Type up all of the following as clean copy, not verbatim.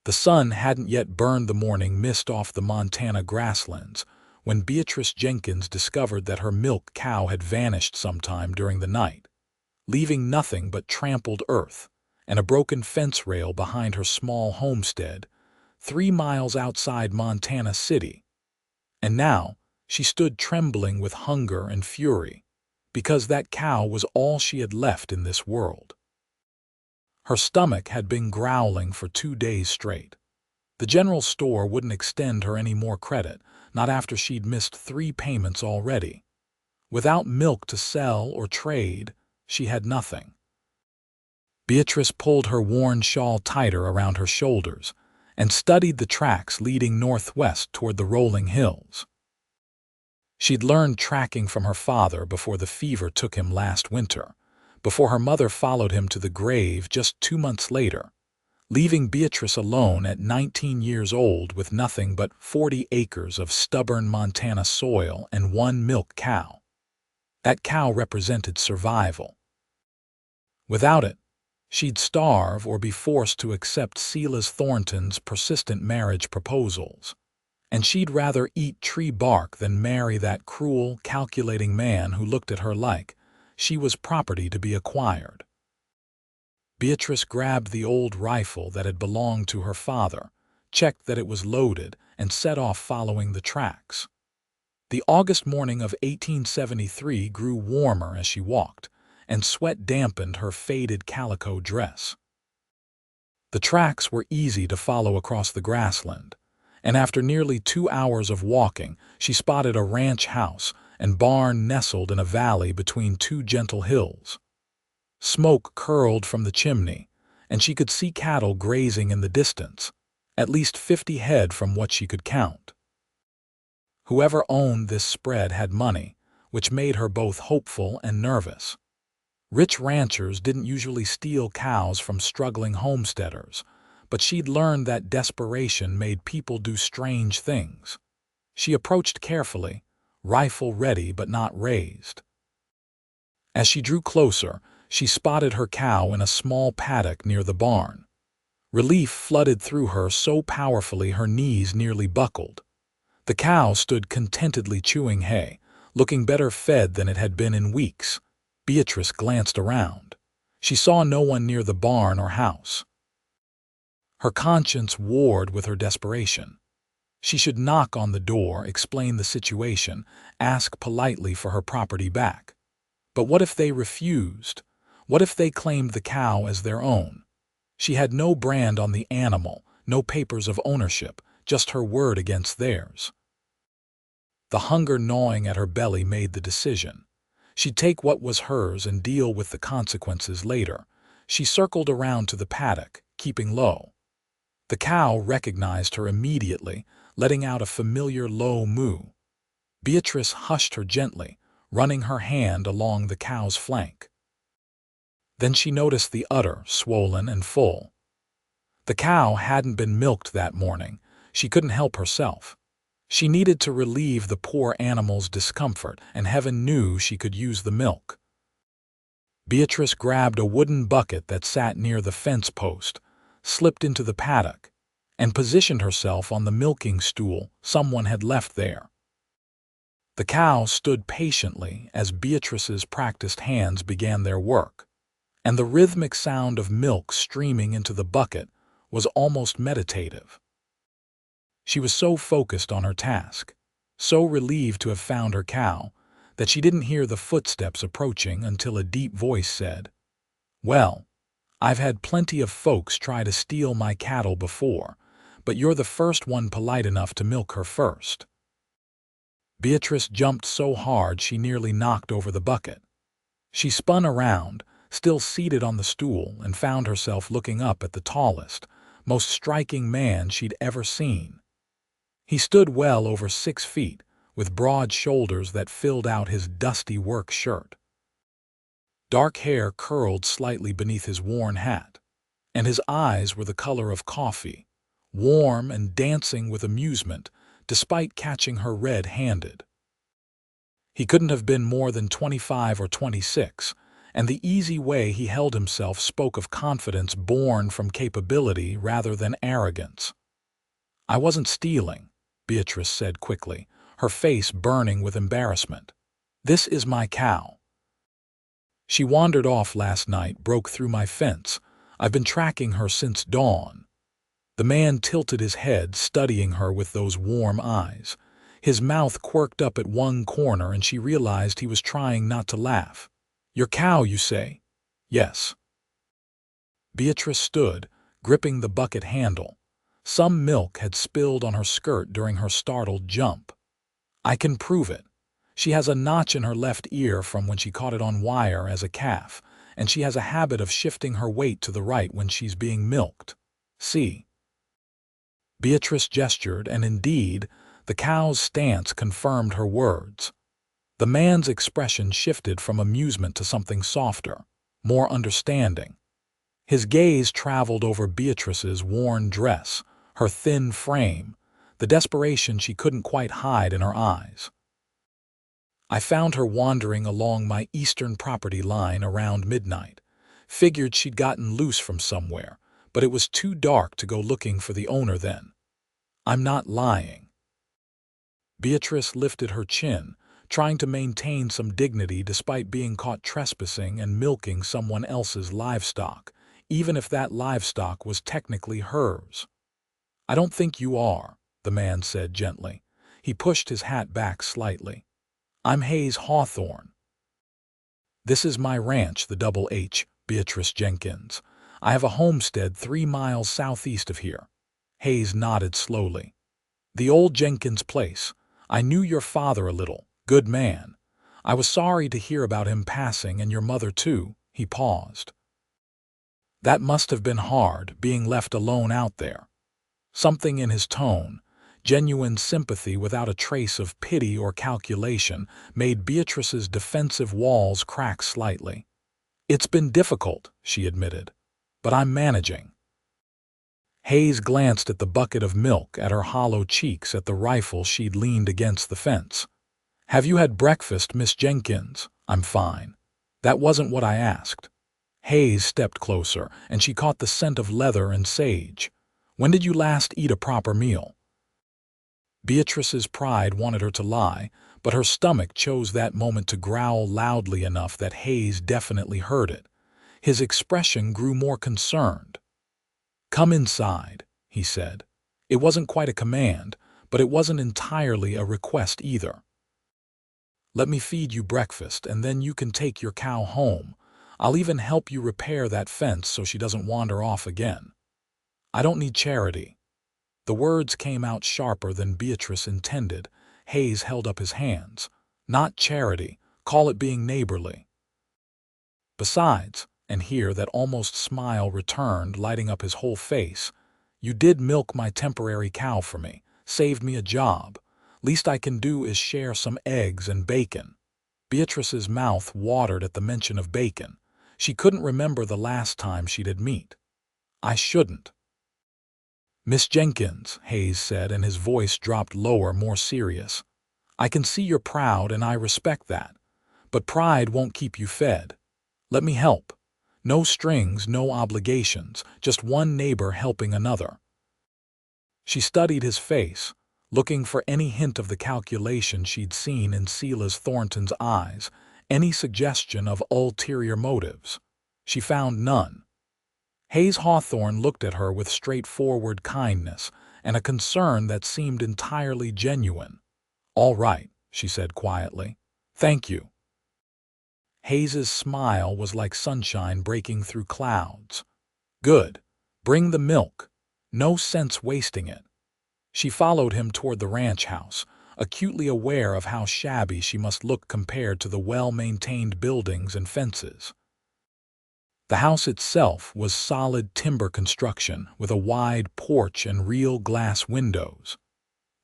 The sun hadn't yet burned the morning mist off the Montana grasslands when Beatrice Jenkins discovered that her milk cow had vanished sometime during the night, leaving nothing but trampled earth and a broken fence rail behind her small homestead, 3 miles outside Montana City. And now she stood trembling with hunger and fury, because that cow was all she had left in this world. Her stomach had been growling for 2 days straight. The general store wouldn't extend her any more credit, not after she'd missed 3 payments already. Without milk to sell or trade, she had nothing. Beatrice pulled her worn shawl tighter around her shoulders and studied the tracks leading northwest toward the rolling hills. She'd learned tracking from her father before the fever took him last winter, before her mother followed him to the grave just 2 months later, leaving Beatrice alone at 19 years old with nothing but 40 acres of stubborn Montana soil and 1 milk cow. That cow represented survival. Without it, she'd starve or be forced to accept Silas Thornton's persistent marriage proposals. And she'd rather eat tree bark than marry that cruel, calculating man who looked at her like she was property to be acquired. Beatrice grabbed the old rifle that had belonged to her father, checked that it was loaded, and set off following the tracks. The August morning of 1873 grew warmer as she walked, and sweat dampened her faded calico dress. The tracks were easy to follow across the grassland, and after nearly 2 hours of walking, she spotted a ranch house and barn nestled in a valley between 2 gentle hills. Smoke curled from the chimney, and she could see cattle grazing in the distance, at least 50 head from what she could count. Whoever owned this spread had money, which made her both hopeful and nervous. Rich ranchers didn't usually steal cows from struggling homesteaders, but she'd learned that desperation made people do strange things. She approached carefully, rifle ready but not raised. As she drew closer, she spotted her cow in a small paddock near the barn. Relief flooded through her so powerfully her knees nearly buckled. The cow stood contentedly chewing hay, looking better fed than it had been in weeks. Beatrice glanced around. She saw no one near the barn or house. Her conscience warred with her desperation. She should knock on the door, explain the situation, ask politely for her property back. But what if they refused? What if they claimed the cow as their own? She had no brand on the animal, no papers of ownership, just her word against theirs. The hunger gnawing at her belly made the decision. She'd take what was hers and deal with the consequences later. She circled around to the paddock, keeping low. The cow recognized her immediately, letting out a familiar low moo. Beatrice hushed her gently, running her hand along the cow's flank. Then she noticed the udder, swollen and full. The cow hadn't been milked that morning. She couldn't help herself. She needed to relieve the poor animal's discomfort, and heaven knew she could use the milk. Beatrice grabbed a wooden bucket that sat near the fence post, slipped into the paddock, and positioned herself on the milking stool someone had left there. The cow stood patiently as Beatrice's practiced hands began their work, and the rhythmic sound of milk streaming into the bucket was almost meditative. She was so focused on her task, so relieved to have found her cow, that she didn't hear the footsteps approaching until a deep voice said, "Well, I've had plenty of folks try to steal my cattle before, but you're the first one polite enough to milk her first." Beatrice jumped so hard she nearly knocked over the bucket. She spun around, still seated on the stool, and found herself looking up at the tallest, most striking man she'd ever seen. He stood well over 6 feet, with broad shoulders that filled out his dusty work shirt. Dark hair curled slightly beneath his worn hat, and his eyes were the color of coffee, warm and dancing with amusement, despite catching her red-handed. He couldn't have been more than 25 or 26, and the easy way he held himself spoke of confidence born from capability rather than arrogance. "I wasn't stealing," Beatrice said quickly, her face burning with embarrassment. "This is my cow. She wandered off last night, broke through my fence. I've been tracking her since dawn." The man tilted his head, studying her with those warm eyes. His mouth quirked up at one corner, and she realized he was trying not to laugh. "Your cow, you say?" "Yes." Beatrice stood, gripping the bucket handle. Some milk had spilled on her skirt during her startled jump. "I can prove it. She has a notch in her left ear from when she caught it on wire as a calf, and she has a habit of shifting her weight to the right when she's being milked. See?" Beatrice gestured, and indeed, the cow's stance confirmed her words. The man's expression shifted from amusement to something softer, more understanding. His gaze traveled over Beatrice's worn dress, her thin frame, the desperation she couldn't quite hide in her eyes. "I found her wandering along my eastern property line around midnight. Figured she'd gotten loose from somewhere, but it was too dark to go looking for the owner then. I'm not lying." Beatrice lifted her chin, trying to maintain some dignity despite being caught trespassing and milking someone else's livestock, even if that livestock was technically hers. "I don't think you are," the man said gently. He pushed his hat back slightly. "I'm Hayes Hawthorne. This is my ranch, the Double H, Beatrice Jenkins. I have a homestead 3 miles southeast of here." Hayes nodded slowly. "The old Jenkins place. I knew your father a little. Good man. I was sorry to hear about him passing, and your mother too." He paused. "That must have been hard, being left alone out there." Something in his tone, genuine sympathy without a trace of pity or calculation, made Beatrice's defensive walls crack slightly. "It's been difficult," she admitted, "but I'm managing." Hayes glanced at the bucket of milk, at her hollow cheeks, at the rifle she'd leaned against the fence. "Have you had breakfast, Miss Jenkins?" "I'm fine. That wasn't what I asked." Hayes stepped closer, and she caught the scent of leather and sage. "When did you last eat a proper meal?" Beatrice's pride wanted her to lie, but her stomach chose that moment to growl loudly enough that Hayes definitely heard it. His expression grew more concerned. "Come inside," he said. It wasn't quite a command, but it wasn't entirely a request either. "Let me feed you breakfast, and then you can take your cow home. I'll even help you repair that fence so she doesn't wander off again. I don't need charity." The words came out sharper than Beatrice intended. Hayes held up his hands. "Not charity. Call it being neighborly. Besides," and here that almost smile returned, lighting up his whole face, "you did milk my temporary cow for me, saved me a job. Least I can do is share some eggs and bacon." Beatrice's mouth watered at the mention of bacon. She couldn't remember the last time she'd had meat. "I shouldn't." "Miss Jenkins," Hayes said, and his voice dropped lower, more serious. "I can see you're proud, and I respect that. But pride won't keep you fed. Let me help. No strings, no obligations, just one neighbor helping another." She studied his face, looking for any hint of the calculation she'd seen in Silas Thornton's eyes, any suggestion of ulterior motives. She found none. Hayes Hawthorne looked at her with straightforward kindness and a concern that seemed entirely genuine. "All right," she said quietly. "Thank you." Hayes's smile was like sunshine breaking through clouds. "Good. Bring the milk. No sense wasting it." She followed him toward the ranch house, acutely aware of how shabby she must look compared to the well-maintained buildings and fences. The house itself was solid timber construction with a wide porch and real glass windows.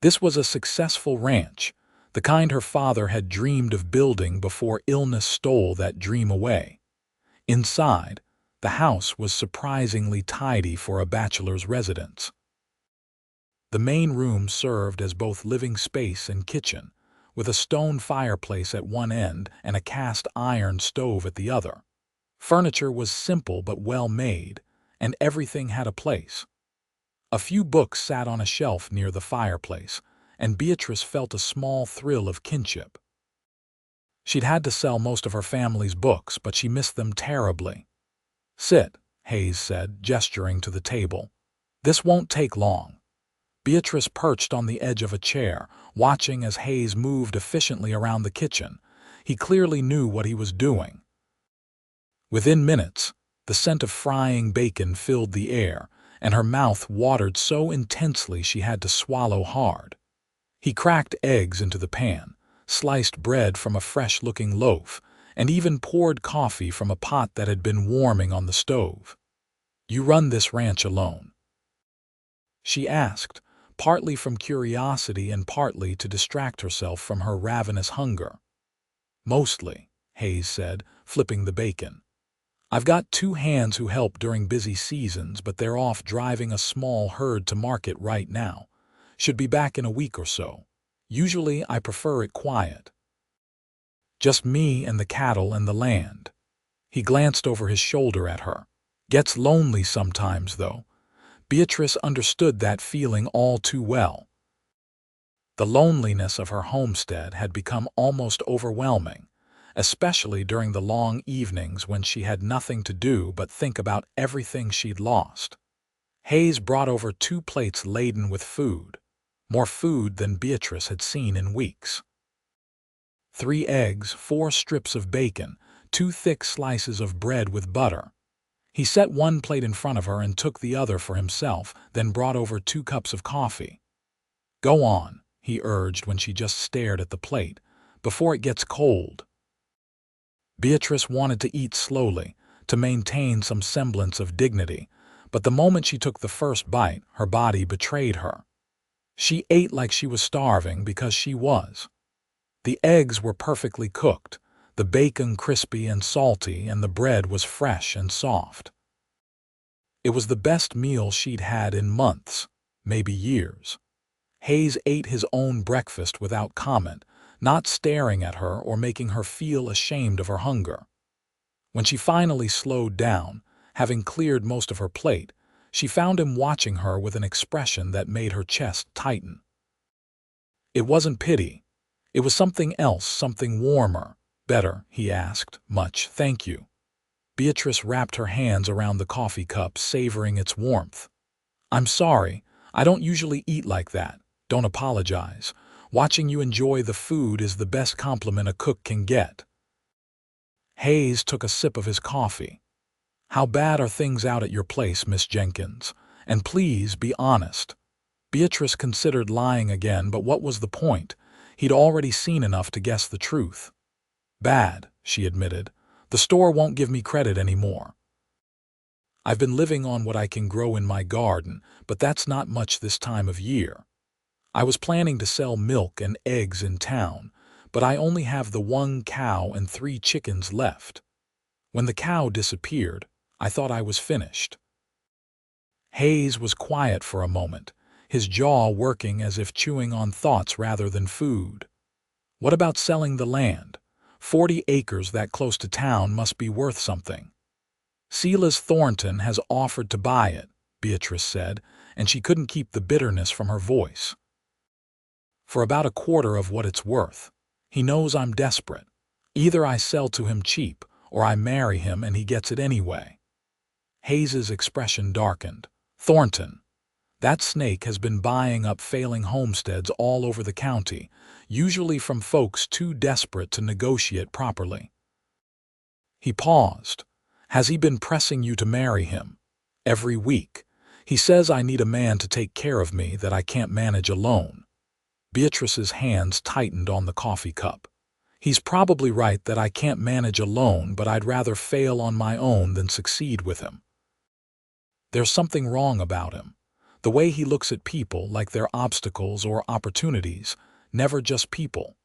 This was a successful ranch, the kind her father had dreamed of building before illness stole that dream away. Inside, the house was surprisingly tidy for a bachelor's residence. The main room served as both living space and kitchen, with a stone fireplace at one end and a cast iron stove at the other. Furniture was simple but well made, and everything had a place. A few books sat on a shelf near the fireplace, and Beatrice felt a small thrill of kinship. She'd had to sell most of her family's books, but she missed them terribly. "Sit," Hayes said, gesturing to the table. "This won't take long." Beatrice perched on the edge of a chair, watching as Hayes moved efficiently around the kitchen. He clearly knew what he was doing. Within minutes, the scent of frying bacon filled the air, and her mouth watered so intensely she had to swallow hard. He cracked eggs into the pan, sliced bread from a fresh-looking loaf, and even poured coffee from a pot that had been warming on the stove. "You run this ranch alone?" she asked, partly from curiosity and partly to distract herself from her ravenous hunger. "Mostly," Hayes said, flipping the bacon. "I've got 2 hands who help during busy seasons, but they're off driving a small herd to market right now. Should be back in a week or so. Usually I prefer it quiet. Just me and the cattle and the land." He glanced over his shoulder at her. "Gets lonely sometimes, though." Beatrice understood that feeling all too well. The loneliness of her homestead had become almost overwhelming, especially during the long evenings when she had nothing to do but think about everything she'd lost. Hayes brought over 2 plates laden with food, more food than Beatrice had seen in weeks. 3 eggs, 4 strips of bacon, 2 thick slices of bread with butter. He set one plate in front of her and took the other for himself, then brought over 2 cups of coffee. "Go on," he urged when she just stared at the plate, "before it gets cold." Beatrice wanted to eat slowly, to maintain some semblance of dignity, but the moment she took the first bite, her body betrayed her. She ate like she was starving because she was. The eggs were perfectly cooked, the bacon crispy and salty, and the bread was fresh and soft. It was the best meal she'd had in months, maybe years. Hayes ate his own breakfast without comment, not staring at her or making her feel ashamed of her hunger. When she finally slowed down, having cleared most of her plate, she found him watching her with an expression that made her chest tighten. It wasn't pity. It was something else, something warmer. "Better?" he asked. "Much, thank you." Beatrice wrapped her hands around the coffee cup, savoring its warmth. "I'm sorry. I don't usually eat like that. Don't apologize. Watching you enjoy the food is the best compliment a cook can get." Hayes took a sip of his coffee. "How bad are things out at your place, Miss Jenkins? And please be honest." Beatrice considered lying again, but what was the point? He'd already seen enough to guess the truth. "Bad," she admitted. "The store won't give me credit anymore. I've been living on what I can grow in my garden, but that's not much this time of year. I was planning to sell milk and eggs in town, but I only have the 1 cow and 3 chickens left. When the cow disappeared, I thought I was finished." Hayes was quiet for a moment, his jaw working as if chewing on thoughts rather than food. "What about selling the land? 40 acres that close to town must be worth something." "Silas Thornton has offered to buy it," Beatrice said, and she couldn't keep the bitterness from her voice. "For about 1/4 of what it's worth. He knows I'm desperate. Either I sell to him cheap, or I marry him and he gets it anyway." Hayes's expression darkened. "Thornton. That snake has been buying up failing homesteads all over the county, usually from folks too desperate to negotiate properly." He paused. "Has he been pressing you to marry him?" "Every week. He says I need a man to take care of me, that I can't manage alone." Beatrice's hands tightened on the coffee cup. "He's probably right that I can't manage alone, but I'd rather fail on my own than succeed with him. There's something wrong about him. The way he looks at people like they're obstacles or opportunities, never just people."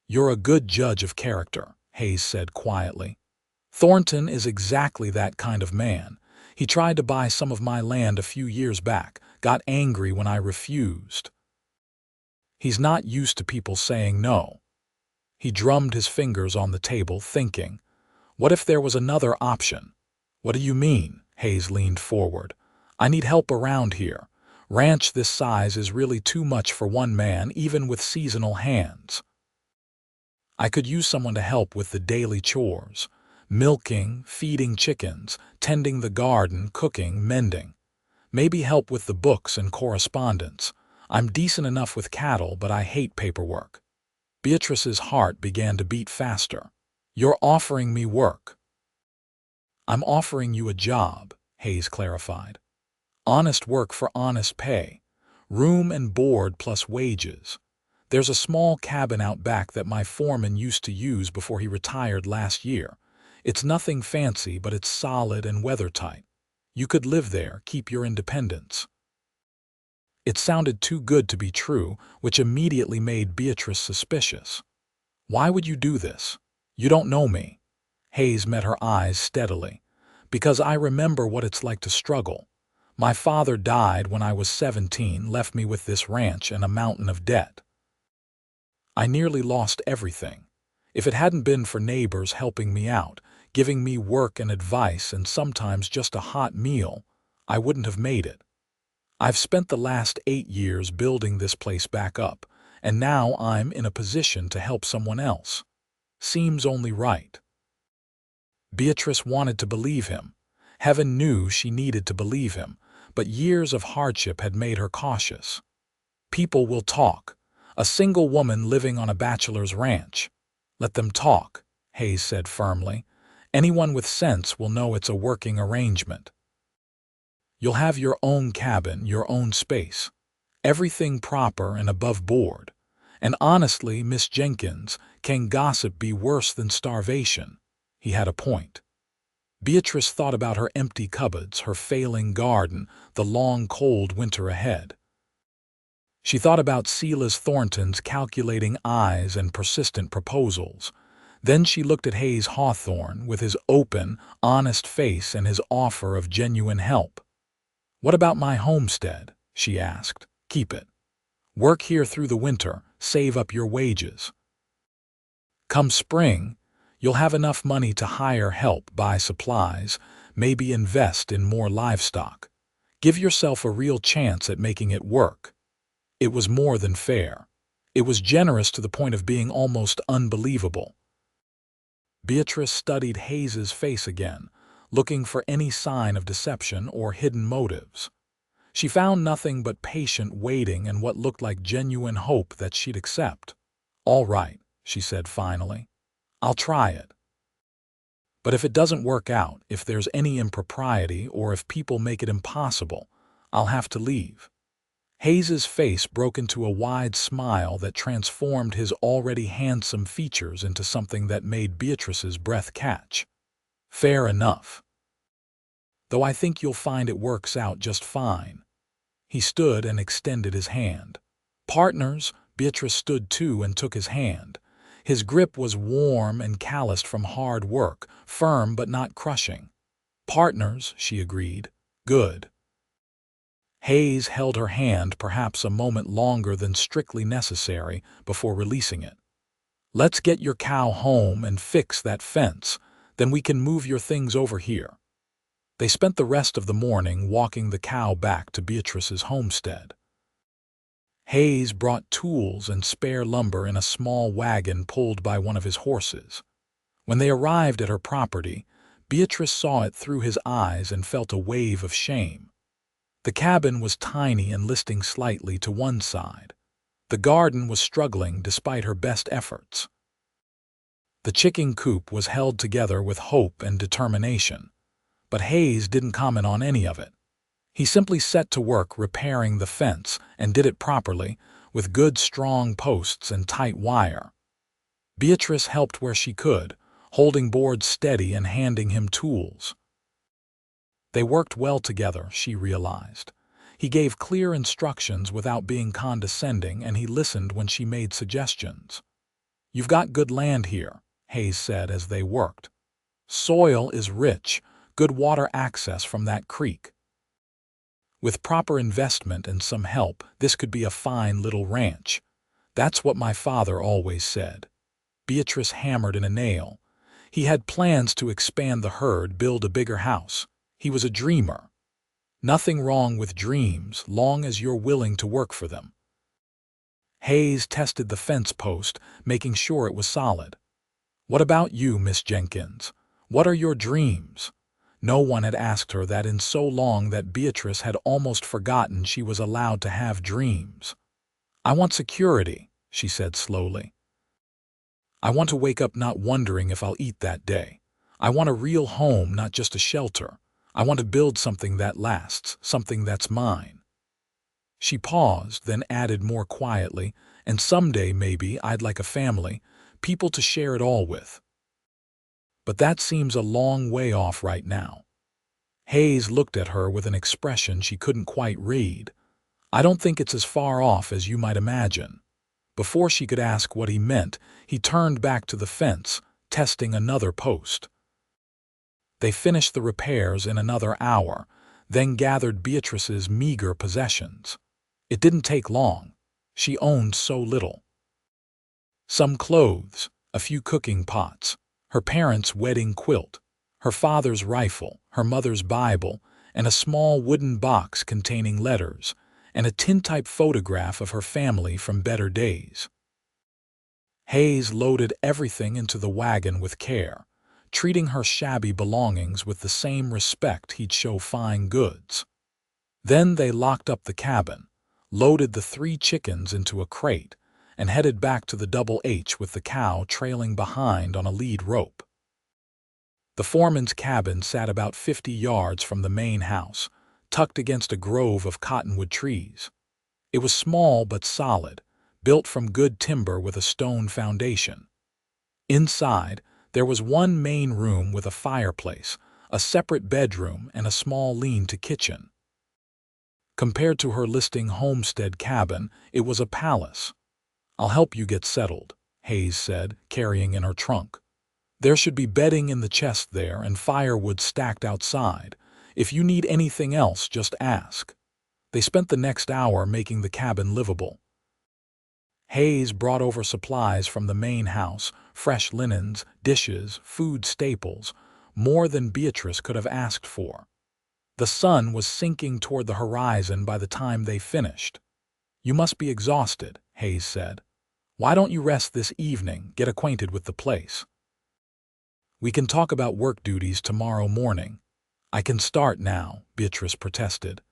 "You're a good judge of character," Hayes said quietly. "Thornton is exactly that kind of man. He tried to buy some of my land a few years back, got angry when I refused. He's not used to people saying no." He drummed his fingers on the table, thinking. What if there was another option? What do you mean? Hayes leaned forward. I need help around here. Ranch this size is really too much for one man, even with seasonal hands. I could use someone to help with the daily chores. Milking, feeding chickens, tending the garden, cooking, mending. Maybe help with the books and correspondence. I'm decent enough with cattle, but I hate paperwork. Beatrice's heart began to beat faster. You're offering me work. I'm offering you a job, Hayes clarified. Honest work for honest pay. Room and board plus wages. There's a small cabin out back that my foreman used to use before he retired last year. It's nothing fancy, but it's solid and weathertight. You could live there, keep your independence. It sounded too good to be true, which immediately made Beatrice suspicious. Why would you do this? You don't know me. Hayes met her eyes steadily. Because I remember what it's like to struggle. My father died when I was 17, left me with this ranch and a mountain of debt. I nearly lost everything. If it hadn't been for neighbors helping me out, giving me work and advice and sometimes just a hot meal, I wouldn't have made it. I've spent the last 8 years building this place back up, and now I'm in a position to help someone else. Seems only right. Beatrice wanted to believe him. Heaven knew she needed to believe him, but years of hardship had made her cautious. People will talk. A single woman living on a bachelor's ranch. Let them talk, Hayes said firmly. Anyone with sense will know it's a working arrangement. You'll have your own cabin, your own space. Everything proper and above board. And honestly, Miss Jenkins, can gossip be worse than starvation? He had a point. Beatrice thought about her empty cupboards, her failing garden, the long cold winter ahead. She thought about Silas Thornton's calculating eyes and persistent proposals. Then she looked at Hayes Hawthorne with his open, honest face and his offer of genuine help. What about my homestead? She asked. Keep it. Work here through the winter, save up your wages. Come spring, you'll have enough money to hire help, buy supplies, maybe invest in more livestock. Give yourself a real chance at making it work. It was more than fair. It was generous to the point of being almost unbelievable. Beatrice studied Hayes's face again, looking for any sign of deception or hidden motives. She found nothing but patient waiting and what looked like genuine hope that she'd accept. All right, she said finally. I'll try it. But if it doesn't work out, if there's any impropriety or if people make it impossible, I'll have to leave. Hayes's face broke into a wide smile that transformed his already handsome features into something that made Beatrice's breath catch. Fair enough. Though I think you'll find it works out just fine. He stood and extended his hand. Partners, Beatrice stood too and took his hand. His grip was warm and calloused from hard work, firm but not crushing. Partners, she agreed. Good. Hayes held her hand perhaps a moment longer than strictly necessary before releasing it. Let's get your cow home and fix that fence, then we can move your things over here. They spent the rest of the morning walking the cow back to Beatrice's homestead. Hayes brought tools and spare lumber in a small wagon pulled by one of his horses. When they arrived at her property, Beatrice saw it through his eyes and felt a wave of shame. The cabin was tiny and listing slightly to one side. The garden was struggling despite her best efforts. The chicken coop was held together with hope and determination, but Hayes didn't comment on any of it. He simply set to work repairing the fence and did it properly, with good strong posts and tight wire. Beatrice helped where she could, holding boards steady and handing him tools. They worked well together, she realized. He gave clear instructions without being condescending, and he listened when she made suggestions. You've got good land here, Hayes said as they worked. Soil is rich, good water access from that creek. With proper investment and some help, this could be a fine little ranch. That's what my father always said. Beatrice hammered in a nail. He had plans to expand the herd, build a bigger house. He was a dreamer. Nothing wrong with dreams, long as you're willing to work for them. Hayes tested the fence post, making sure it was solid. "What about you, Miss Jenkins? What are your dreams?" No one had asked her that in so long that Beatrice had almost forgotten she was allowed to have dreams. "I want security," she said slowly. "I want to wake up not wondering if I'll eat that day. I want a real home, not just a shelter. I want to build something that lasts, something that's mine." She paused, then added more quietly, "And someday, maybe, I'd like a family, people to share it all with. But that seems a long way off right now." Hayes looked at her with an expression she couldn't quite read. "I don't think it's as far off as you might imagine." Before she could ask what he meant, he turned back to the fence, testing another post. They finished the repairs in another hour, then gathered Beatrice's meager possessions. It didn't take long. She owned so little. Some clothes, a few cooking pots, her parents' wedding quilt, her father's rifle, her mother's Bible, and a small wooden box containing letters, and a tintype photograph of her family from better days. Hayes loaded everything into the wagon with care, treating her shabby belongings with the same respect he'd show fine goods. Then they locked up the cabin, loaded the 3 chickens into a crate, and headed back to the Double H with the cow trailing behind on a lead rope. The foreman's cabin sat about 50 yards from the main house, tucked against a grove of cottonwood trees. It was small but solid, built from good timber with a stone foundation. Inside, there was one main room with a fireplace, a separate bedroom, and a small lean-to kitchen. Compared to her listing homestead cabin, it was a palace. "I'll help you get settled," Hayes said, carrying in her trunk. "There should be bedding in the chest there and firewood stacked outside. If you need anything else, just ask." They spent the next hour making the cabin livable. Hayes brought over supplies from the main house, fresh linens, dishes, food staples, more than Beatrice could have asked for. The sun was sinking toward the horizon by the time they finished. "You must be exhausted," Hayes said. "Why don't you rest this evening, get acquainted with the place? We can talk about work duties tomorrow morning." "I can start now," Beatrice protested.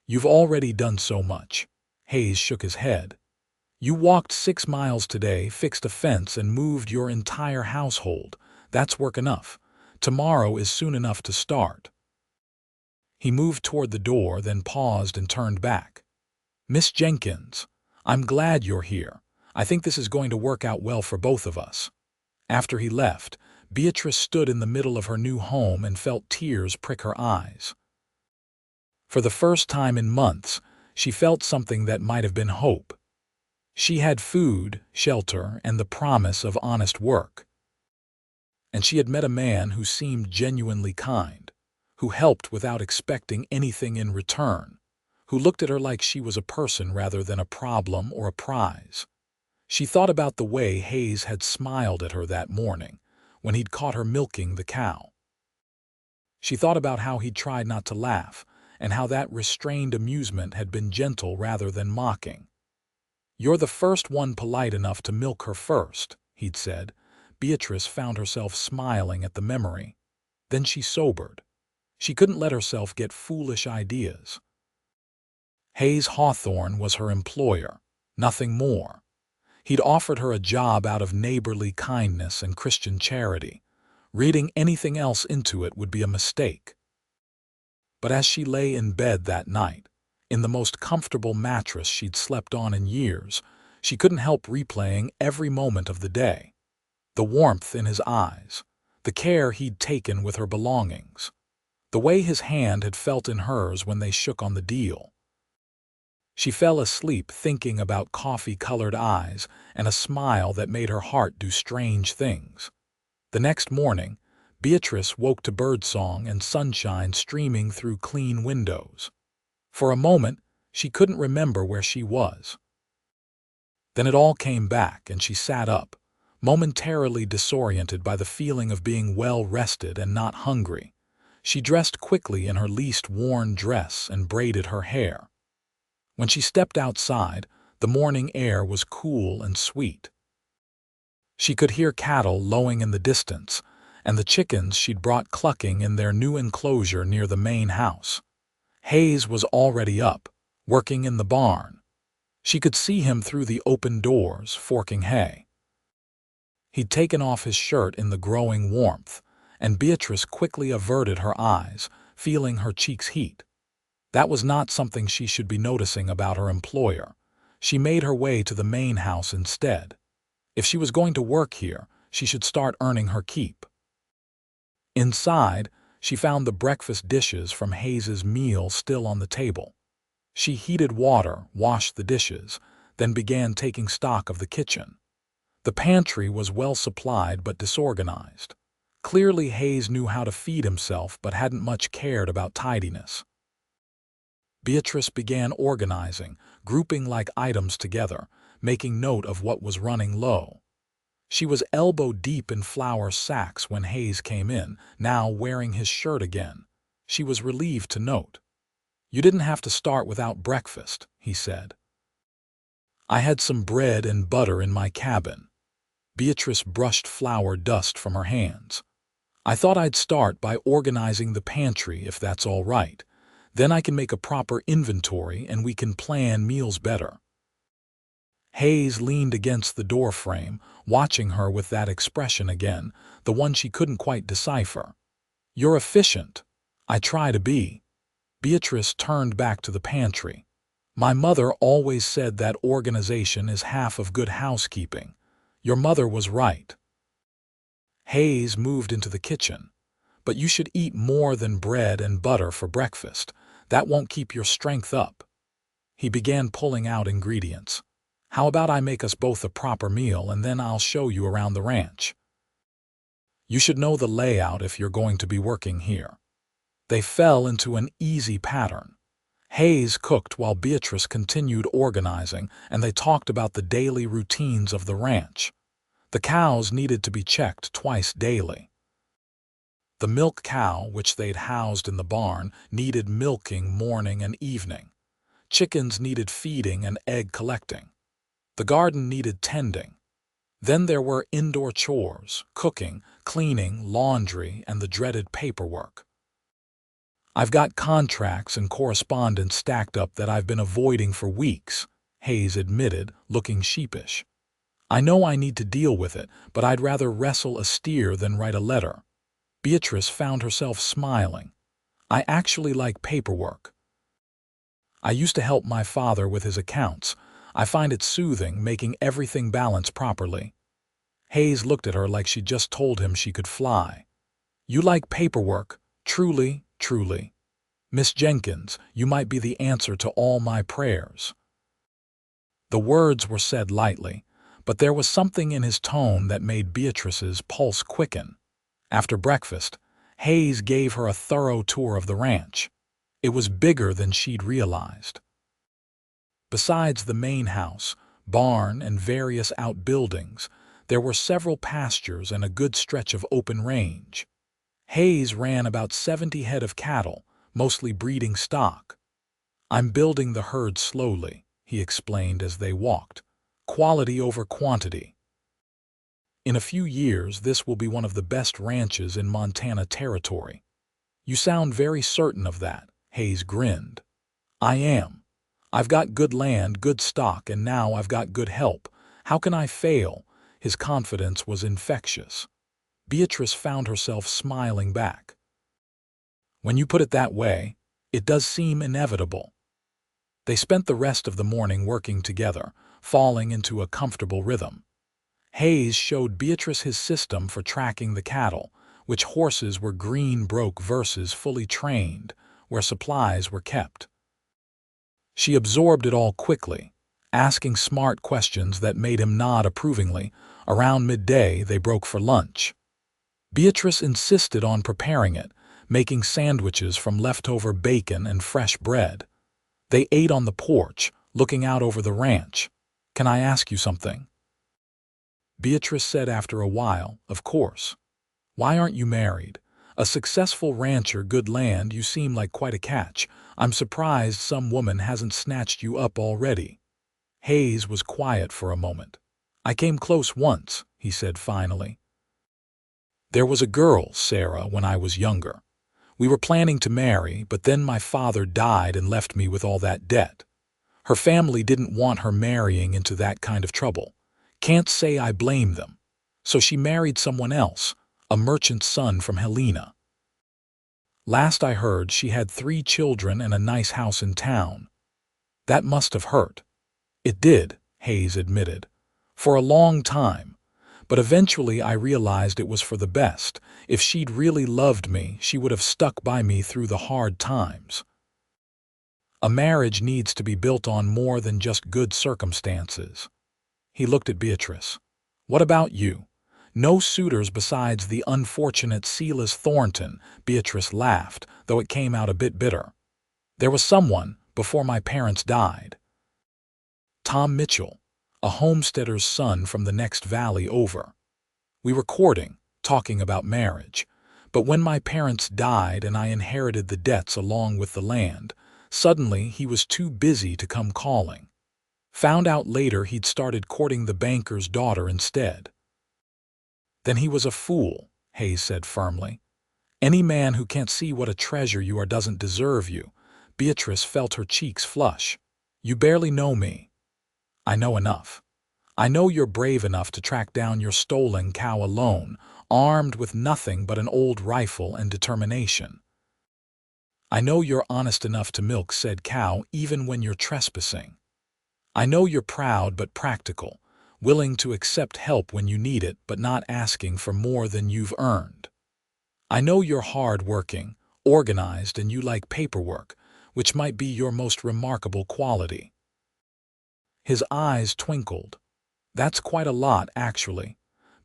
"You've already done so much." Hayes shook his head. "You walked 6 miles today, fixed a fence, and moved your entire household. That's work enough. Tomorrow is soon enough to start." He moved toward the door, then paused and turned back. "Miss Jenkins, I'm glad you're here. I think this is going to work out well for both of us." After he left, Beatrice stood in the middle of her new home and felt tears prick her eyes. For the first time in months, she felt something that might have been hope. She had food, shelter, and the promise of honest work. And she had met a man who seemed genuinely kind, who helped without expecting anything in return, who looked at her like she was a person rather than a problem or a prize. She thought about the way Hayes had smiled at her that morning, when he'd caught her milking the cow. She thought about how he'd tried not to laugh, and how that restrained amusement had been gentle rather than mocking. "You're the first one polite enough to milk her first," he'd said. Beatrice found herself smiling at the memory. Then she sobered. She couldn't let herself get foolish ideas. Hayes Hawthorne was her employer, nothing more. He'd offered her a job out of neighborly kindness and Christian charity. Reading anything else into it would be a mistake. But as she lay in bed that night, in the most comfortable mattress she'd slept on in years, she couldn't help replaying every moment of the day. The warmth in his eyes, the care he'd taken with her belongings, the way his hand had felt in hers when they shook on the deal. She fell asleep thinking about coffee-colored eyes and a smile that made her heart do strange things. The next morning, Beatrice woke to birdsong and sunshine streaming through clean windows. For a moment, she couldn't remember where she was. Then it all came back, and she sat up, Momentarily disoriented by the feeling of being well rested and not hungry, she dressed quickly in her least worn dress and braided her hair. When she stepped outside, the morning air was cool and sweet. She could hear cattle lowing in the distance, and the chickens she'd brought clucking in their new enclosure near the main house. Hayes was already up, working in the barn. She could see him through the open doors, forking hay. He'd taken off his shirt in the growing warmth, and Beatrice quickly averted her eyes, feeling her cheeks heat. That was not something she should be noticing about her employer. She made her way to the main house instead. If she was going to work here, she should start earning her keep. Inside, she found the breakfast dishes from Hayes's meal still on the table. She heated water, washed the dishes, then began taking stock of the kitchen. The pantry was well supplied but disorganized. Clearly Hayes knew how to feed himself but hadn't much cared about tidiness. Beatrice began organizing, grouping like items together, making note of what was running low. She was elbow-deep in flour sacks when Hayes came in, now wearing his shirt again. She was relieved to note. "You didn't have to start without breakfast," he said. "I had some bread and butter in my cabin." Beatrice brushed flour dust from her hands. "I thought I'd start by organizing the pantry, if that's all right. Then I can make a proper inventory and we can plan meals better." Hayes leaned against the doorframe, watching her with that expression again, the one she couldn't quite decipher. "You're efficient." "I try to be." Beatrice turned back to the pantry. "My mother always said that organization is half of good housekeeping. Your mother was right." Hayes moved into the kitchen. "But you should eat more than bread and butter for breakfast. That won't keep your strength up." He began pulling out ingredients. "How about I make us both a proper meal and then I'll show you around the ranch? You should know the layout if you're going to be working here." They fell into an easy pattern. Hayes cooked while Beatrice continued organizing, and they talked about the daily routines of the ranch. The cows needed to be checked twice daily. The milk cow, which they'd housed in the barn, needed milking morning and evening. Chickens needed feeding and egg collecting. The garden needed tending. Then there were indoor chores, cooking, cleaning, laundry, and the dreaded paperwork. "I've got contracts and correspondence stacked up that I've been avoiding for weeks," Hayes admitted, looking sheepish. "I know I need to deal with it, but I'd rather wrestle a steer than write a letter." Beatrice found herself smiling. "I actually like paperwork. I used to help my father with his accounts. I find it soothing, making everything balance properly." Hayes looked at her like she just told him she could fly. "You like paperwork? Truly, truly. Miss Jenkins, you might be the answer to all my prayers." The words were said lightly, but there was something in his tone that made Beatrice's pulse quicken. After breakfast, Hayes gave her a thorough tour of the ranch. It was bigger than she'd realized. Besides the main house, barn, and various outbuildings, there were several pastures and a good stretch of open range. Hayes ran about 70 head of cattle, mostly breeding stock. "I'm building the herd slowly," he explained as they walked. "Quality over quantity. In a few years, this will be one of the best ranches in Montana territory." "You sound very certain of that," Hayes grinned. "I am. I've got good land, good stock, and now I've got good help. How can I fail?" His confidence was infectious. Beatrice found herself smiling back. "When you put it that way, it does seem inevitable." They spent the rest of the morning working together, falling into a comfortable rhythm. Hayes showed Beatrice his system for tracking the cattle, which horses were green broke versus fully trained, where supplies were kept. She absorbed it all quickly, asking smart questions that made him nod approvingly. Around midday, they broke for lunch. Beatrice insisted on preparing it, making sandwiches from leftover bacon and fresh bread. They ate on the porch, looking out over the ranch. "Can I ask you something?" Beatrice said after a while. Of course. Why aren't you married? A successful rancher, good land, you seem like quite a catch. I'm surprised some woman hasn't snatched you up already. Hayes was quiet for a moment. I came close once, he said finally. There was a girl, Sarah, when I was younger. We were planning to marry, but then my father died and left me with all that debt. Her family didn't want her marrying into that kind of trouble. Can't say I blame them. So she married someone else, a merchant's son from Helena. Last I heard, she had 3 children and a nice house in town. That must have hurt. It did, Hayes admitted. For a long time. But eventually I realized it was for the best. If she'd really loved me, she would have stuck by me through the hard times. A marriage needs to be built on more than just good circumstances. He looked at Beatrice. What about you? No suitors besides the unfortunate Silas Thornton, Beatrice laughed, though it came out a bit bitter. There was someone, before my parents died. Tom Mitchell, a homesteader's son from the next valley over. We were courting, talking about marriage. But when my parents died and I inherited the debts along with the land, suddenly he was too busy to come calling. Found out later he'd started courting the banker's daughter instead. Then he was a fool, Hayes said firmly. Any man who can't see what a treasure you are doesn't deserve you. Beatrice felt her cheeks flush. You barely know me. I know enough. I know you're brave enough to track down your stolen cow alone, armed with nothing but an old rifle and determination. I know you're honest enough to milk said cow even when you're trespassing. I know you're proud but practical, willing to accept help when you need it but not asking for more than you've earned. I know you're hard-working, organized, and you like paperwork, which might be your most remarkable quality. His eyes twinkled. That's quite a lot, actually.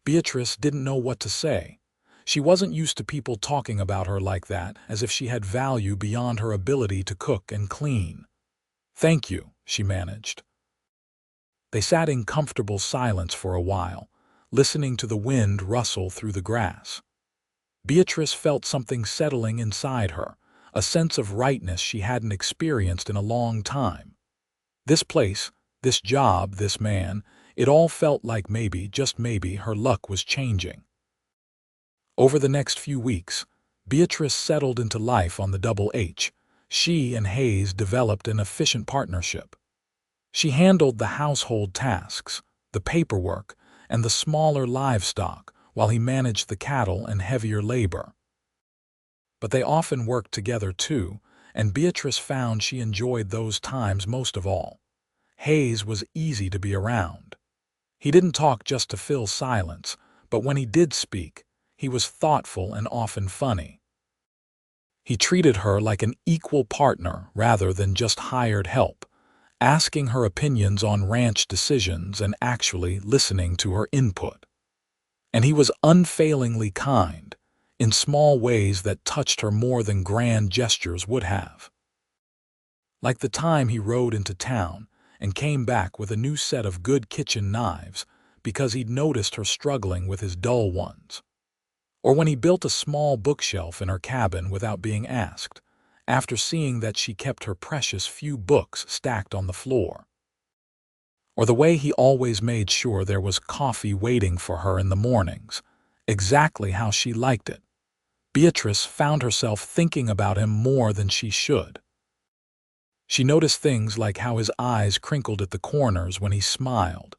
Beatrice didn't know what to say. She wasn't used to people talking about her like that, as if she had value beyond her ability to cook and clean. Thank you, she managed. They sat in comfortable silence for a while, listening to the wind rustle through the grass. Beatrice felt something settling inside her, a sense of rightness she hadn't experienced in a long time. This place, this job, this man, it all felt like maybe, just maybe, her luck was changing. Over the next few weeks, Beatrice settled into life on the Double H. She and Hayes developed an efficient partnership. She handled the household tasks, the paperwork, and the smaller livestock, while he managed the cattle and heavier labor. But they often worked together too, and Beatrice found she enjoyed those times most of all. Hayes was easy to be around. He didn't talk just to fill silence, but when he did speak, he was thoughtful and often funny. He treated her like an equal partner rather than just hired help, asking her opinions on ranch decisions and actually listening to her input. And he was unfailingly kind, in small ways that touched her more than grand gestures would have. Like the time he rode into town and came back with a new set of good kitchen knives because he'd noticed her struggling with his dull ones. Or when he built a small bookshelf in her cabin without being asked, after seeing that she kept her precious few books stacked on the floor. Or the way he always made sure there was coffee waiting for her in the mornings, exactly how she liked it. Beatrice found herself thinking about him more than she should. She noticed things like how his eyes crinkled at the corners when he smiled,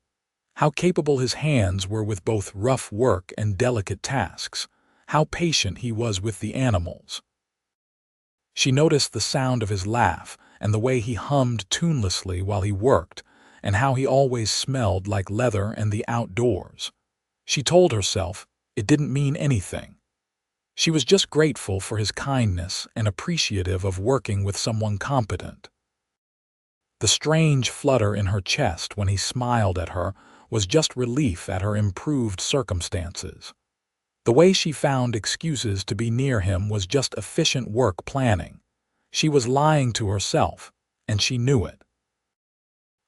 how capable his hands were with both rough work and delicate tasks, how patient he was with the animals. She noticed the sound of his laugh and the way he hummed tunelessly while he worked, and how he always smelled like leather and the outdoors. She told herself it didn't mean anything. She was just grateful for his kindness and appreciative of working with someone competent. The strange flutter in her chest when he smiled at her was just relief at her improved circumstances. The way she found excuses to be near him was just efficient work planning. She was lying to herself, and she knew it.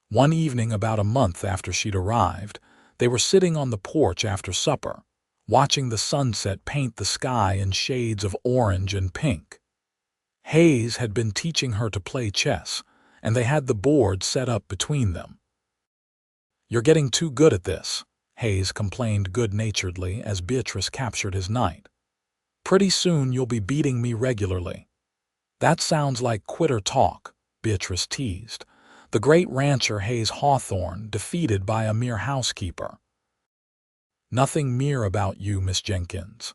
One evening about a month after she'd arrived, They were sitting on the porch after supper, watching the sunset paint the sky in shades of orange and pink. Hayes had been teaching her to play chess, and they had the board set up between them. "You're getting too good at this," Hayes complained good-naturedly as Beatrice captured his knight. "Pretty soon you'll be beating me regularly." "That sounds like quitter talk," Beatrice teased. "The great rancher Hayes Hawthorne defeated by a mere housekeeper." "Nothing mere about you, Miss Jenkins."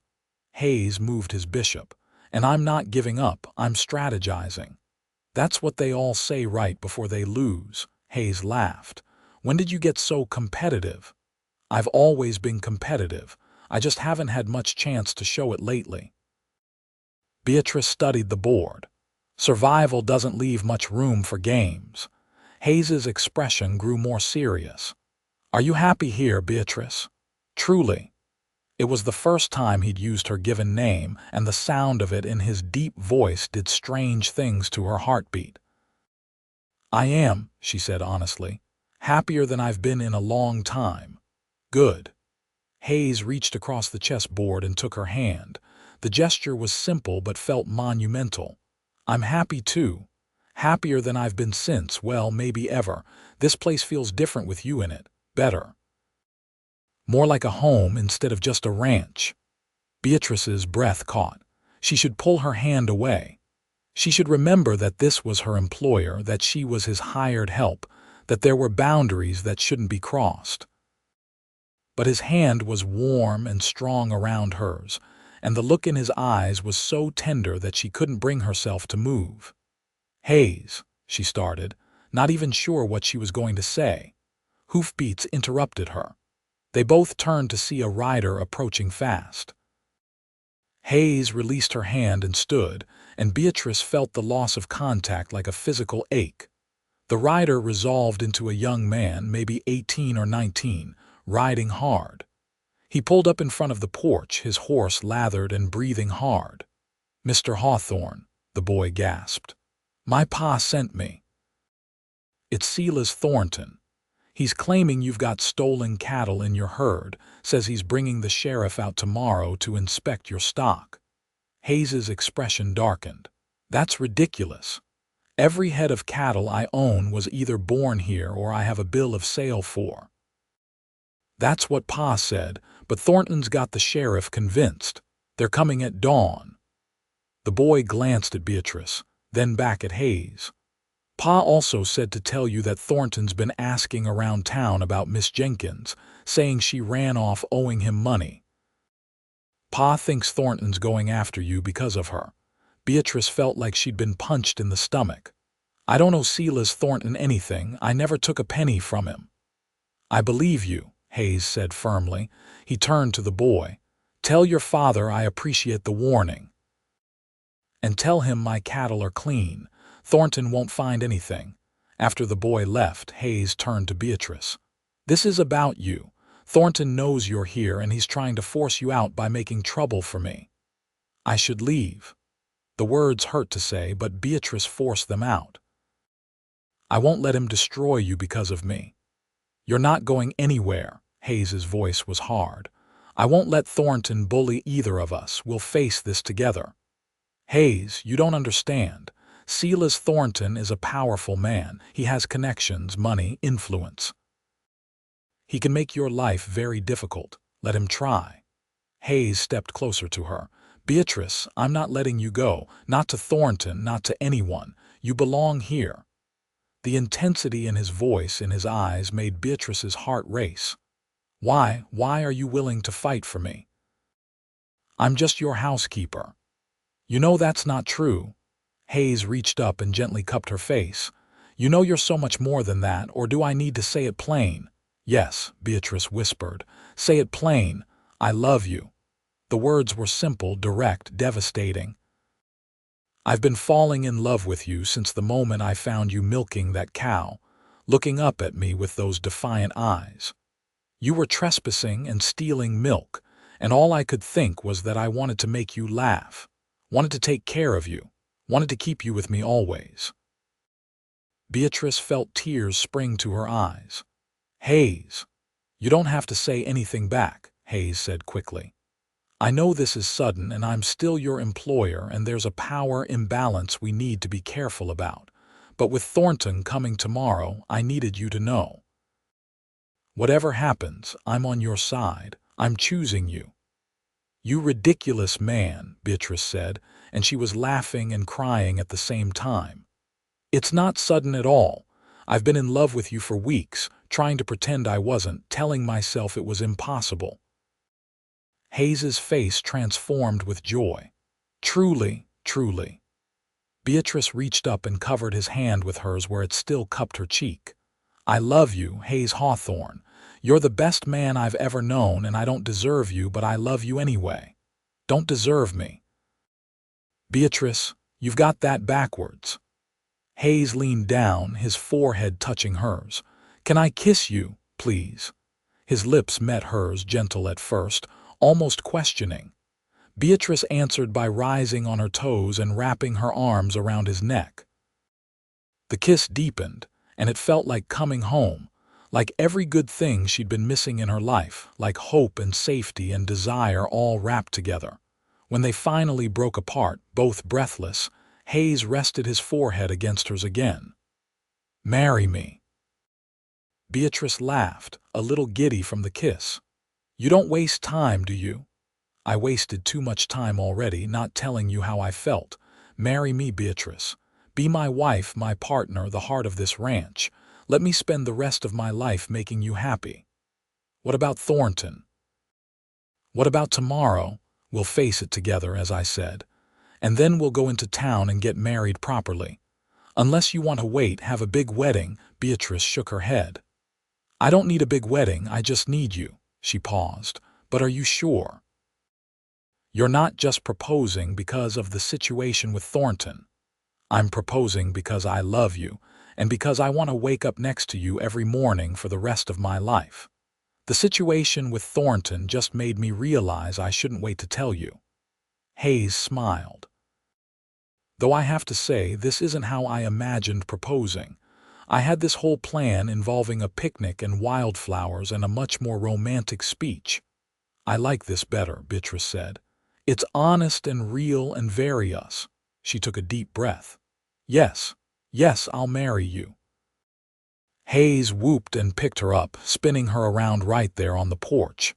Hayes moved his bishop. "And I'm not giving up, I'm strategizing." "That's what they all say right before they lose," Hayes laughed. "When did you get so competitive?" "I've always been competitive. I just haven't had much chance to show it lately." Beatrice studied the board. Survival doesn't leave much room for games. Hayes's expression grew more serious. "Are you happy here, Beatrice?" "Truly." It was the first time he'd used her given name, and the sound of it in his deep voice did strange things to her heartbeat. "I am," she said honestly. "Happier than I've been in a long time." "Good." Hayes reached across the chessboard and took her hand. The gesture was simple but felt monumental. "I'm happy too. Happier than I've been since, well, maybe ever. This place feels different with you in it. Better. More like a home instead of just a ranch." Beatrice's breath caught. She should pull her hand away. She should remember that this was her employer, that she was his hired help, that there were boundaries that shouldn't be crossed. But his hand was warm and strong around hers, and the look in his eyes was so tender that she couldn't bring herself to move. "Hayes," she started, not even sure what she was going to say. Hoofbeats interrupted her. They both turned to see a rider approaching fast. Hayes released her hand and stood, and Beatrice felt the loss of contact like a physical ache. The rider resolved into a young man, maybe 18 or 19, riding hard. He pulled up in front of the porch, his horse lathered and breathing hard. "Mr. Hawthorne," the boy gasped. "My pa sent me." "It's Silas Thornton. He's claiming you've got stolen cattle in your herd, says he's bringing the sheriff out tomorrow to inspect your stock." Hayes's expression darkened. "That's ridiculous. Every head of cattle I own was either born here or I have a bill of sale for." "That's what Pa said, but Thornton's got the sheriff convinced. They're coming at dawn." The boy glanced at Beatrice, then back at Hayes. "Pa also said to tell you that Thornton's been asking around town about Miss Jenkins, saying she ran off owing him money." "Pa thinks Thornton's going after you because of her." Beatrice felt like she'd been punched in the stomach. "I don't owe Silas Thornton anything. I never took a penny from him." "I believe you," Hayes said firmly. He turned to the boy. "Tell your father I appreciate the warning. And tell him my cattle are clean. Thornton won't find anything." After the boy left, Hayes turned to Beatrice. "This is about you. Thornton knows you're here and he's trying to force you out by making trouble for me." "I should leave." The words hurt to say, but Beatrice forced them out. "I won't let him destroy you because of me." "You're not going anywhere." Hayes's voice was hard. "I won't let Thornton bully either of us. We'll face this together." "Hayes, you don't understand. Silas Thornton is a powerful man. He has connections, money, influence. He can make your life very difficult. Let him try." Hayes stepped closer to her. "Beatrice, I'm not letting you go. Not to Thornton, not to anyone. You belong here." The intensity in his voice, in his eyes, made Beatrice's heart race. Why are you willing to fight for me?" "I'm just your housekeeper." "You know that's not true." Hayes reached up and gently cupped her face. "You know you're so much more than that, or do I need to say it plain?" "Yes," Beatrice whispered. "Say it plain. I love you." The words were simple, direct, devastating. "I've been falling in love with you since the moment I found you milking that cow, looking up at me with those defiant eyes. You were trespassing and stealing milk, and all I could think was that I wanted to make you laugh, wanted to take care of you, wanted to keep you with me always." Beatrice felt tears spring to her eyes. "Hayes, You don't have to say anything back, Hayes said quickly. I know this is sudden and I'm still your employer and there's a power imbalance we need to be careful about. But with Thornton coming tomorrow, I needed you to know. Whatever happens, I'm on your side. I'm choosing you. You ridiculous man, Beatrice said, and she was laughing and crying at the same time. It's not sudden at all. I've been in love with you for weeks, trying to pretend I wasn't, telling myself it was impossible. Hayes's face transformed with joy. Truly, truly. Beatrice reached up and covered his hand with hers where it still cupped her cheek. I love you, Hayes Hawthorne. You're the best man I've ever known, and I don't deserve you, but I love you anyway. Don't deserve me. Beatrice, you've got that backwards. Hayes leaned down, his forehead touching hers. Can I kiss you, please? His lips met hers, gentle at first, almost questioning. Beatrice answered by rising on her toes and wrapping her arms around his neck. The kiss deepened, and it felt like coming home, like every good thing she'd been missing in her life, like hope and safety and desire all wrapped together. When they finally broke apart, both breathless, Hayes rested his forehead against hers again. Marry me. Beatrice laughed, a little giddy from the kiss. You don't waste time, do you? I wasted too much time already, not telling you how I felt. Marry me, Beatrice. Be my wife, my partner, the heart of this ranch. Let me spend the rest of my life making you happy. What about Thornton? What about tomorrow? We'll face it together, as I said. And then we'll go into town and get married properly. Unless you want to wait, have a big wedding. Beatrice shook her head. I don't need a big wedding, I just need you. She paused. But are you sure? You're not just proposing because of the situation with Thornton. I'm proposing because I love you, and because I want to wake up next to you every morning for the rest of my life. The situation with Thornton just made me realize I shouldn't wait to tell you. Hayes smiled. Though I have to say, this isn't how I imagined proposing. I had this whole plan involving a picnic and wildflowers and a much more romantic speech. I like this better, Beatrice said. It's honest and real and very us. She took a deep breath. Yes, yes, I'll marry you. Hayes whooped and picked her up, spinning her around right there on the porch.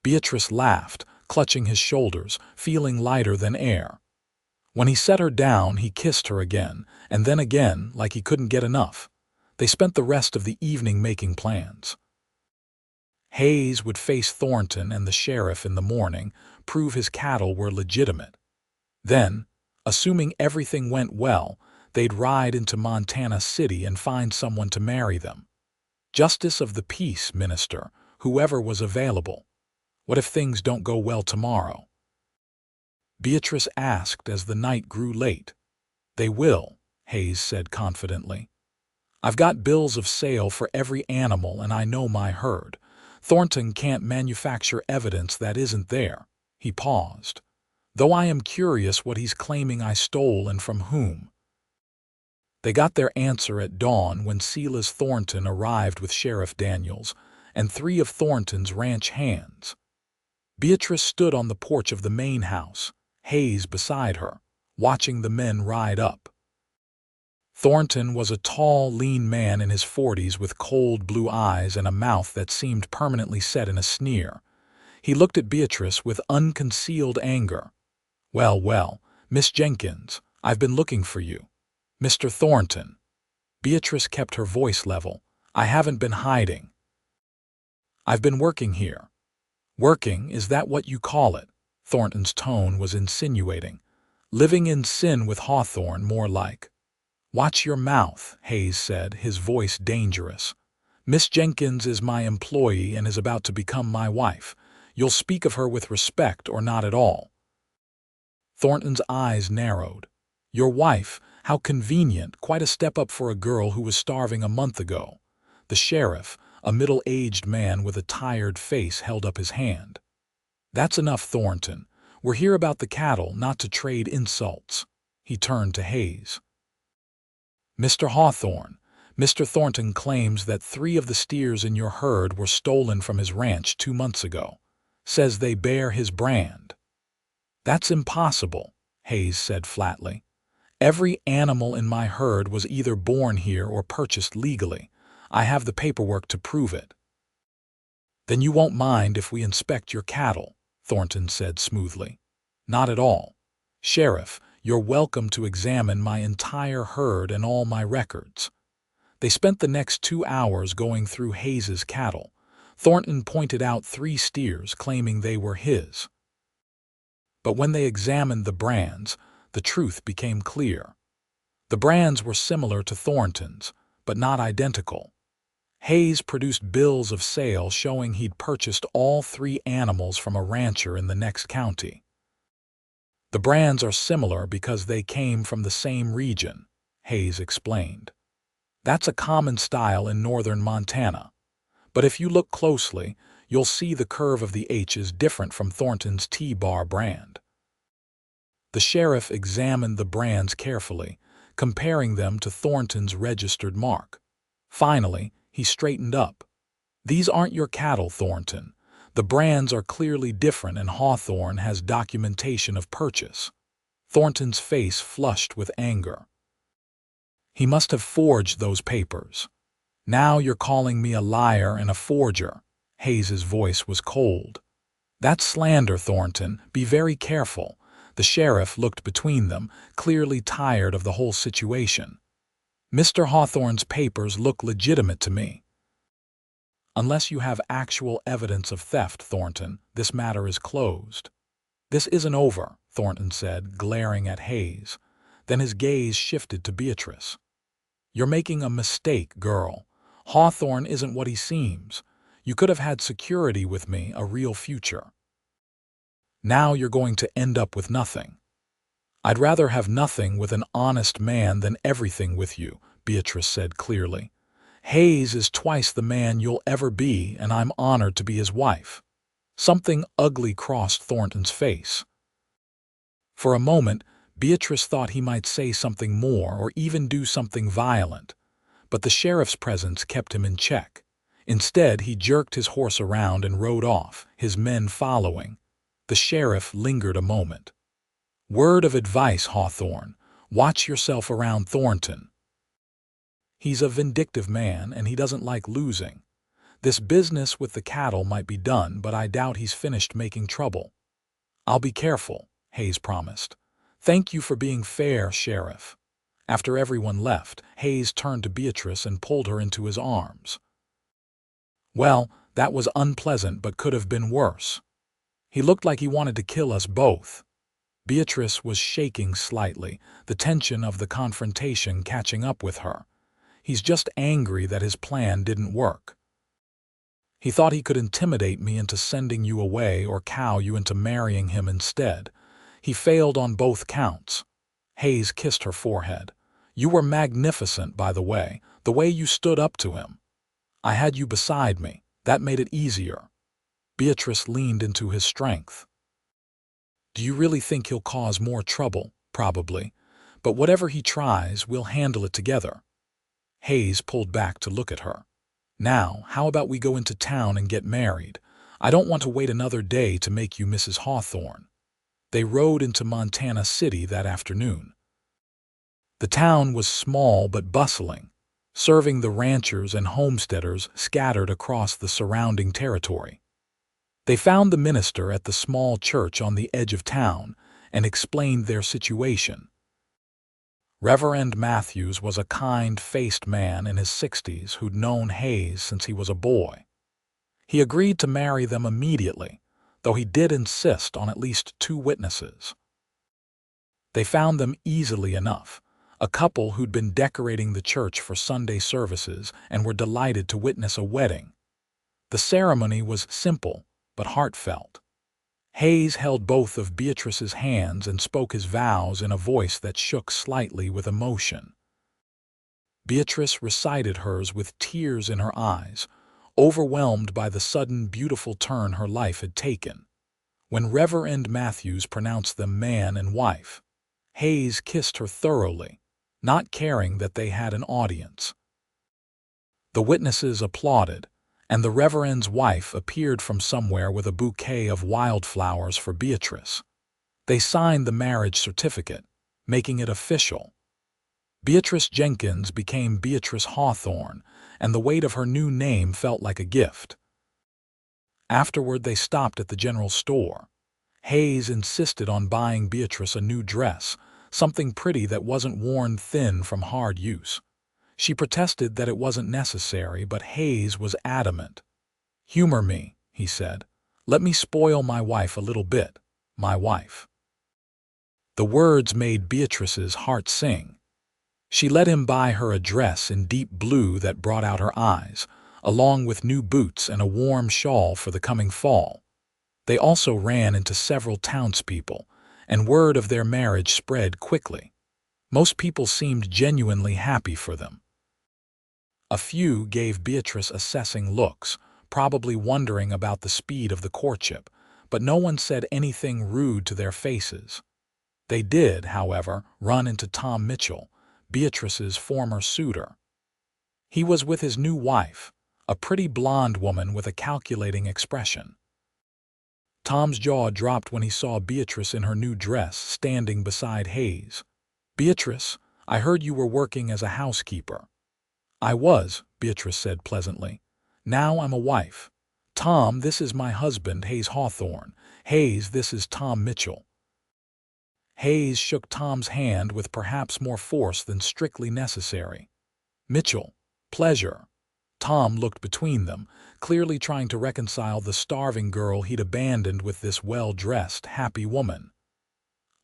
Beatrice laughed, clutching his shoulders, feeling lighter than air. When he set her down, he kissed her again, and then again, like he couldn't get enough. They spent the rest of the evening making plans. Hayes would face Thornton and the sheriff in the morning, prove his cattle were legitimate. Then, assuming everything went well, they'd ride into Montana City and find someone to marry them. Justice of the peace, minister, whoever was available. What if things don't go well tomorrow? Beatrice asked as the night grew late. They will, Hayes said confidently. I've got bills of sale for every animal and I know my herd. Thornton can't manufacture evidence that isn't there. He paused. Though I am curious what he's claiming I stole and from whom. They got their answer at dawn when Silas Thornton arrived with Sheriff Daniels and 3 of Thornton's ranch hands. Beatrice stood on the porch of the main house, Hayes beside her, watching the men ride up. Thornton was a tall, lean man in his 40s with cold blue eyes and a mouth that seemed permanently set in a sneer. He looked at Beatrice with unconcealed anger. Well, well, Miss Jenkins, I've been looking for you. Mr. Thornton. Beatrice kept her voice level. I haven't been hiding. I've been working here. Working, is that what you call it? Thornton's tone was insinuating. Living in sin with Hawthorne, more like. Watch your mouth, Hayes said, his voice dangerous. Miss Jenkins is my employee and is about to become my wife. You'll speak of her with respect or not at all. Thornton's eyes narrowed. Your wife, how convenient, quite a step up for a girl who was starving a month ago. The sheriff, a middle-aged man with a tired face, held up his hand. That's enough, Thornton. We're here about the cattle, not to trade insults. He turned to Hayes. Mr. Hawthorne, Mr. Thornton claims that 3 of the steers in your herd were stolen from his ranch 2 months ago. Says they bear his brand." "That's impossible," Hayes said flatly. "Every animal in my herd was either born here or purchased legally. I have the paperwork to prove it." "Then you won't mind if we inspect your cattle," Thornton said smoothly. "Not at all. Sheriff, you're welcome to examine my entire herd and all my records." They spent the next 2 hours going through Hayes's cattle. Thornton pointed out 3 steers, claiming they were his. But when they examined the brands, the truth became clear. The brands were similar to Thornton's, but not identical. Hayes produced bills of sale showing he'd purchased all 3 animals from a rancher in the next county. "The brands are similar because they came from the same region," Hayes explained. "That's a common style in northern Montana. But if you look closely, you'll see the curve of the H is different from Thornton's T-bar brand." The sheriff examined the brands carefully, comparing them to Thornton's registered mark. Finally, he straightened up. "These aren't your cattle, Thornton. The brands are clearly different and Hawthorne has documentation of purchase." Thornton's face flushed with anger. "He must have forged those papers." "Now you're calling me a liar and a forger." Hayes's voice was cold. "That's slander, Thornton. Be very careful." The sheriff looked between them, clearly tired of the whole situation. "Mr. Hawthorne's papers look legitimate to me." "Unless you have actual evidence of theft, Thornton, this matter is closed." "This isn't over," Thornton said, glaring at Hayes. Then his gaze shifted to Beatrice. "You're making a mistake, girl. Hawthorne isn't what he seems. You could have had security with me, a real future. Now you're going to end up with nothing." "I'd rather have nothing with an honest man than everything with you," Beatrice said clearly. "Hayes is twice the man you'll ever be, and I'm honored to be his wife." Something ugly crossed Thornton's face. For a moment, Beatrice thought he might say something more or even do something violent, but the sheriff's presence kept him in check. Instead, he jerked his horse around and rode off, his men following. The sheriff lingered a moment. "Word of advice, Hawthorne. Watch yourself around Thornton. He's a vindictive man, and he doesn't like losing. This business with the cattle might be done, but I doubt he's finished making trouble." "I'll be careful," Hayes promised. "Thank you for being fair, Sheriff." After everyone left, Hayes turned to Beatrice and pulled her into his arms. "Well, that was unpleasant but could have been worse. He looked like he wanted to kill us both." Beatrice was shaking slightly, the tension of the confrontation catching up with her. "He's just angry that his plan didn't work. He thought he could intimidate me into sending you away or cow you into marrying him instead. He failed on both counts." Hayes kissed her forehead. "You were magnificent, by the way you stood up to him. I had you beside me. That made it easier." Beatrice leaned into his strength. "Do you really think he'll cause more trouble?" "Probably. But whatever he tries, we'll handle it together." Hayes pulled back to look at her. "Now, how about we go into town and get married? I don't want to wait another day to make you Mrs. Hawthorne." They rode into Montana City that afternoon. The town was small but bustling, serving the ranchers and homesteaders scattered across the surrounding territory. They found the minister at the small church on the edge of town and explained their situation. Reverend Matthews was a kind-faced man in his 60s who'd known Hayes since he was a boy. He agreed to marry them immediately, though he did insist on at least 2 witnesses. They found them easily enough, a couple who'd been decorating the church for Sunday services and were delighted to witness a wedding. The ceremony was simple but heartfelt. Hayes held both of Beatrice's hands and spoke his vows in a voice that shook slightly with emotion. Beatrice recited hers with tears in her eyes, overwhelmed by the sudden beautiful turn her life had taken. When Reverend Matthews pronounced them man and wife, Hayes kissed her thoroughly, not caring that they had an audience. The witnesses applauded, and the Reverend's wife appeared from somewhere with a bouquet of wildflowers for Beatrice. They signed the marriage certificate, making it official. Beatrice Jenkins became Beatrice Hawthorne, and the weight of her new name felt like a gift. Afterward, they stopped at the general store. Hayes insisted on buying Beatrice a new dress, something pretty that wasn't worn thin from hard use. She protested that it wasn't necessary, but Hayes was adamant. "Humor me," he said. "Let me spoil my wife a little bit. My wife." The words made Beatrice's heart sing. She let him buy her a dress in deep blue that brought out her eyes, along with new boots and a warm shawl for the coming fall. They also ran into several townspeople, and word of their marriage spread quickly. Most people seemed genuinely happy for them. A few gave Beatrice assessing looks, probably wondering about the speed of the courtship, but no one said anything rude to their faces. They did, however, run into Tom Mitchell, Beatrice's former suitor. He was with his new wife, a pretty blonde woman with a calculating expression. Tom's jaw dropped when he saw Beatrice in her new dress standing beside Hayes. "Beatrice, I heard you were working as a housekeeper." "I was," Beatrice said pleasantly. "Now I'm a wife. Tom, this is my husband, Hayes Hawthorne. Hayes, this is Tom Mitchell." Hayes shook Tom's hand with perhaps more force than strictly necessary. "Mitchell, pleasure." Tom looked between them, clearly trying to reconcile the starving girl he'd abandoned with this well-dressed, happy woman.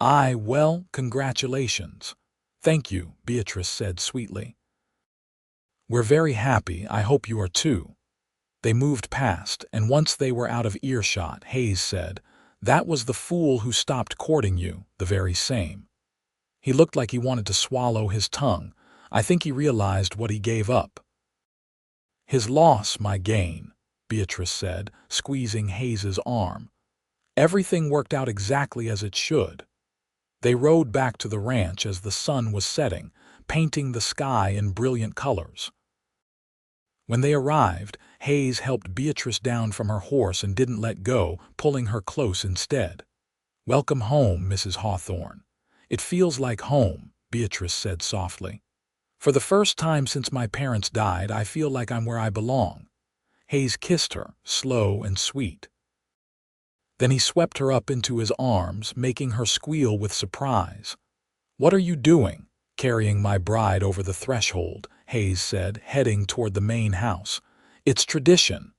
Well, congratulations." "Thank you," Beatrice said sweetly. "We're very happy. I hope you are too." They moved past, and once they were out of earshot, Hayes said, "That was the fool who stopped courting you, the very same." He looked like he wanted to swallow his tongue. I think he realized what he gave up. "His loss, my gain," Beatrice said, squeezing Hayes's arm. "Everything worked out exactly as it should." They rode back to the ranch as the sun was setting, painting the sky in brilliant colors. When they arrived, Hayes helped Beatrice down from her horse and didn't let go, pulling her close instead. "Welcome home, Mrs. Hawthorne." "It feels like home," Beatrice said softly. "For the first time since my parents died, I feel like I'm where I belong." Hayes kissed her, slow and sweet. Then he swept her up into his arms, making her squeal with surprise. "What are you doing?" "Carrying my bride over the threshold," Hayes said, heading toward the main house. "It's tradition.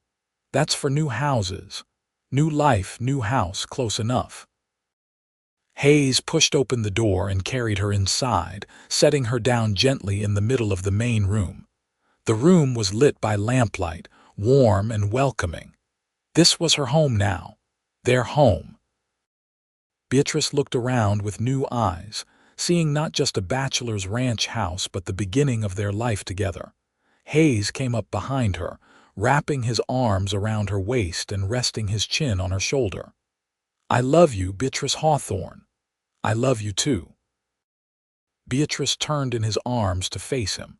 That's for new houses. New life, new house, close enough." Hayes pushed open the door and carried her inside, setting her down gently in the middle of the main room. The room was lit by lamplight, warm and welcoming. This was her home now. Their home. Beatrice looked around with new eyes, seeing not just a bachelor's ranch house but the beginning of their life together. Hayes came up behind her, wrapping his arms around her waist and resting his chin on her shoulder. "I love you, Beatrice Hawthorne. I love you too." Beatrice turned in his arms to face him.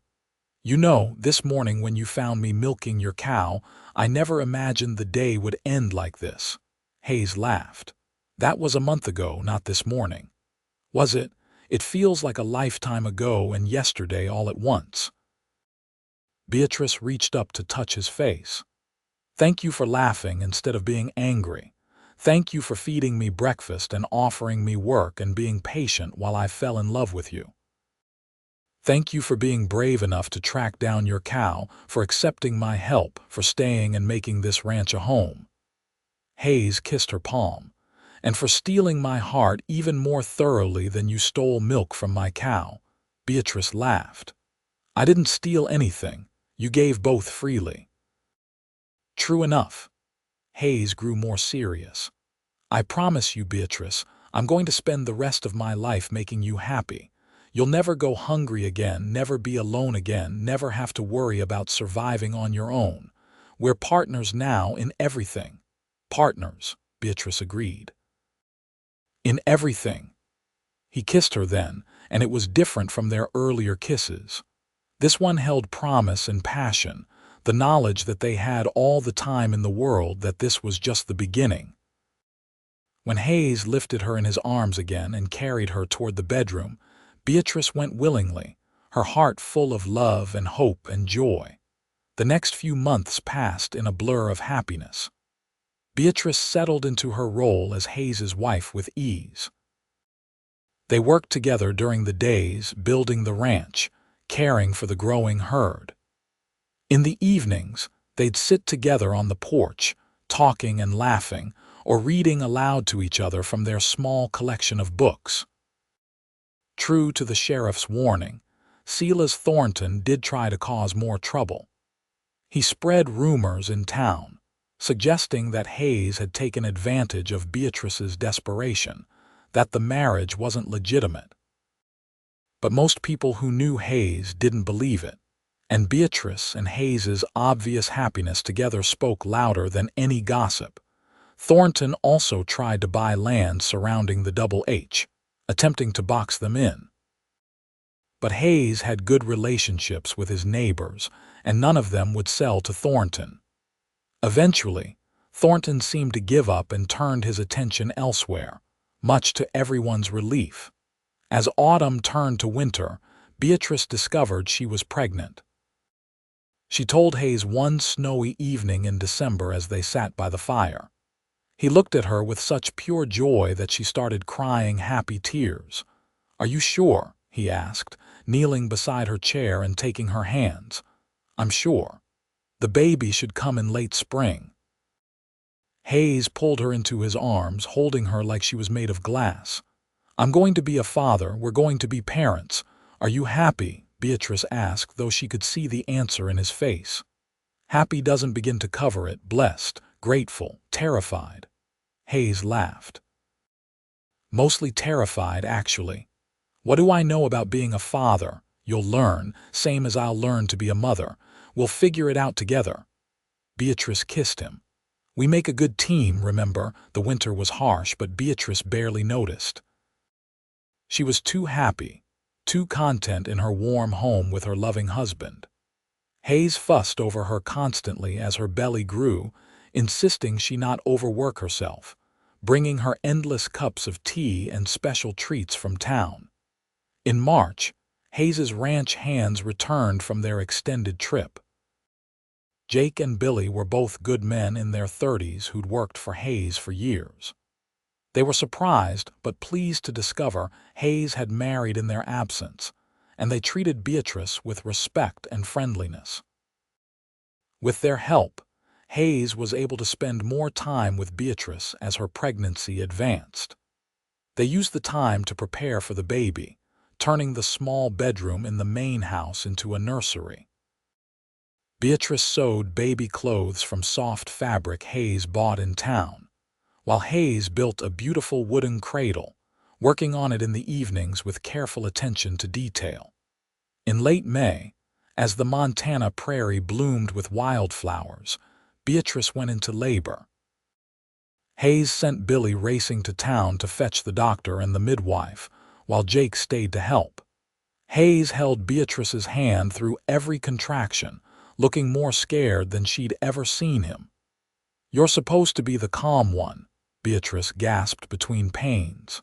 "You know, this morning when you found me milking your cow, I never imagined the day would end like this." Hayes laughed. "That was a month ago, not this morning." "Was it? It feels like a lifetime ago and yesterday all at once." Beatrice reached up to touch his face. "Thank you for laughing instead of being angry. Thank you for feeding me breakfast and offering me work and being patient while I fell in love with you. Thank you for being brave enough to track down your cow, for accepting my help, for staying and making this ranch a home." Hayes kissed her palm. "And for stealing my heart even more thoroughly than you stole milk from my cow." Beatrice laughed. "I didn't steal anything. You gave both freely." "True enough." Hayes grew more serious. "I promise you, Beatrice, I'm going to spend the rest of my life making you happy. You'll never go hungry again, never be alone again, never have to worry about surviving on your own. We're partners now in everything." "Partners," Beatrice agreed. "In everything." He kissed her then, and it was different from their earlier kisses. This one held promise and passion, the knowledge that they had all the time in the world, that this was just the beginning. When Hayes lifted her in his arms again and carried her toward the bedroom, Beatrice went willingly, her heart full of love and hope and joy. The next few months passed in a blur of happiness. Beatrice settled into her role as Hayes's wife with ease. They worked together during the days, building the ranch, caring for the growing herd. In the evenings, they'd sit together on the porch, talking and laughing, or reading aloud to each other from their small collection of books. True to the sheriff's warning, Silas Thornton did try to cause more trouble. He spread rumors in town, suggesting that Hayes had taken advantage of Beatrice's desperation, that the marriage wasn't legitimate. But most people who knew Hayes didn't believe it, and Beatrice and Hayes's obvious happiness together spoke louder than any gossip. Thornton also tried to buy land surrounding the Double H, attempting to box them in. But Hayes had good relationships with his neighbors, and none of them would sell to Thornton. Eventually, Thornton seemed to give up and turned his attention elsewhere, much to everyone's relief. As autumn turned to winter, Beatrice discovered she was pregnant. She told Hayes one snowy evening in December as they sat by the fire. He looked at her with such pure joy that she started crying happy tears. "Are you sure?" he asked, kneeling beside her chair and taking her hands. "I'm sure. The baby should come in late spring." Hayes pulled her into his arms, holding her like she was made of glass. "I'm going to be a father. We're going to be parents. Are you happy?" Beatrice asked, though she could see the answer in his face. Happy doesn't begin to cover it. Blessed, grateful, terrified. Hayes laughed. "Mostly terrified, actually. What do I know about being a father? You'll learn, same as I'll learn to be a mother. We'll figure it out together." Beatrice kissed him. "We make a good team, remember?" The winter was harsh, but Beatrice barely noticed. She was too happy, too content in her warm home with her loving husband. Hayes fussed over her constantly as her belly grew, insisting she not overwork herself, bringing her endless cups of tea and special treats from town. In March, Hayes's ranch hands returned from their extended trip. Jake and Billy were both good men in their 30s who'd worked for Hayes for years. They were surprised but pleased to discover Hayes had married in their absence, and they treated Beatrice with respect and friendliness. With their help, Hayes was able to spend more time with Beatrice as her pregnancy advanced. They used the time to prepare for the baby, turning the small bedroom in the main house into a nursery. Beatrice sewed baby clothes from soft fabric Hayes bought in town, while Hayes built a beautiful wooden cradle, working on it in the evenings with careful attention to detail. In late May, as the Montana prairie bloomed with wildflowers, Beatrice went into labor. Hayes sent Billy racing to town to fetch the doctor and the midwife, while Jake stayed to help. Hayes held Beatrice's hand through every contraction, looking more scared than she'd ever seen him. "You're supposed to be the calm one," Beatrice gasped between pains.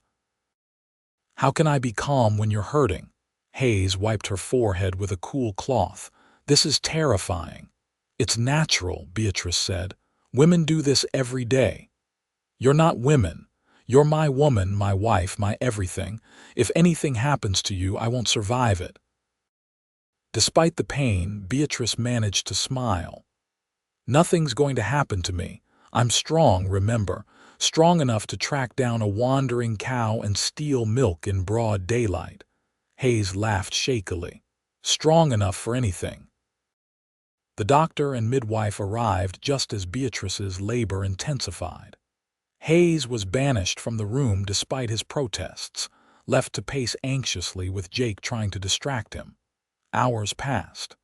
"How can I be calm when you're hurting?" Hayes wiped her forehead with a cool cloth. "This is terrifying." "It's natural," Beatrice said. "Women do this every day." "You're not women. You're my woman, my wife, my everything. If anything happens to you, I won't survive it." Despite the pain, Beatrice managed to smile. "Nothing's going to happen to me. I'm strong, remember, strong enough to track down a wandering cow and steal milk in broad daylight." Hayes laughed shakily. "Strong enough for anything." The doctor and midwife arrived just as Beatrice's labor intensified. Hayes was banished from the room despite his protests, left to pace anxiously with Jake trying to distract him. Hours passed.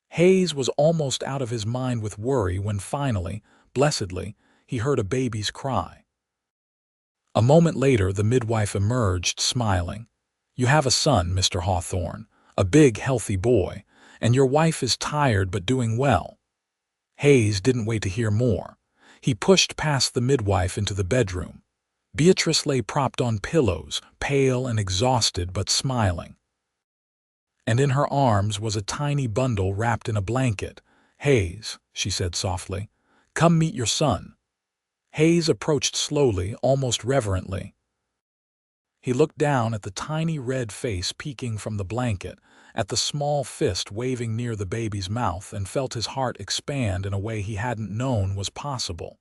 Hayes was almost out of his mind with worry when finally, blessedly, he heard a baby's cry. A moment later, the midwife emerged, smiling. "You have a son, Mr. Hawthorne, a big, healthy boy, and your wife is tired but doing well." Hayes didn't wait to hear more. He pushed past the midwife into the bedroom. Beatrice lay propped on pillows, pale and exhausted but smiling. And in her arms was a tiny bundle wrapped in a blanket. "Hayes," she said softly, "come meet your son." Hayes approached slowly, almost reverently. He looked down at the tiny red face peeking from the blanket, at the small fist waving near the baby's mouth, and felt his heart expand in a way he hadn't known was possible.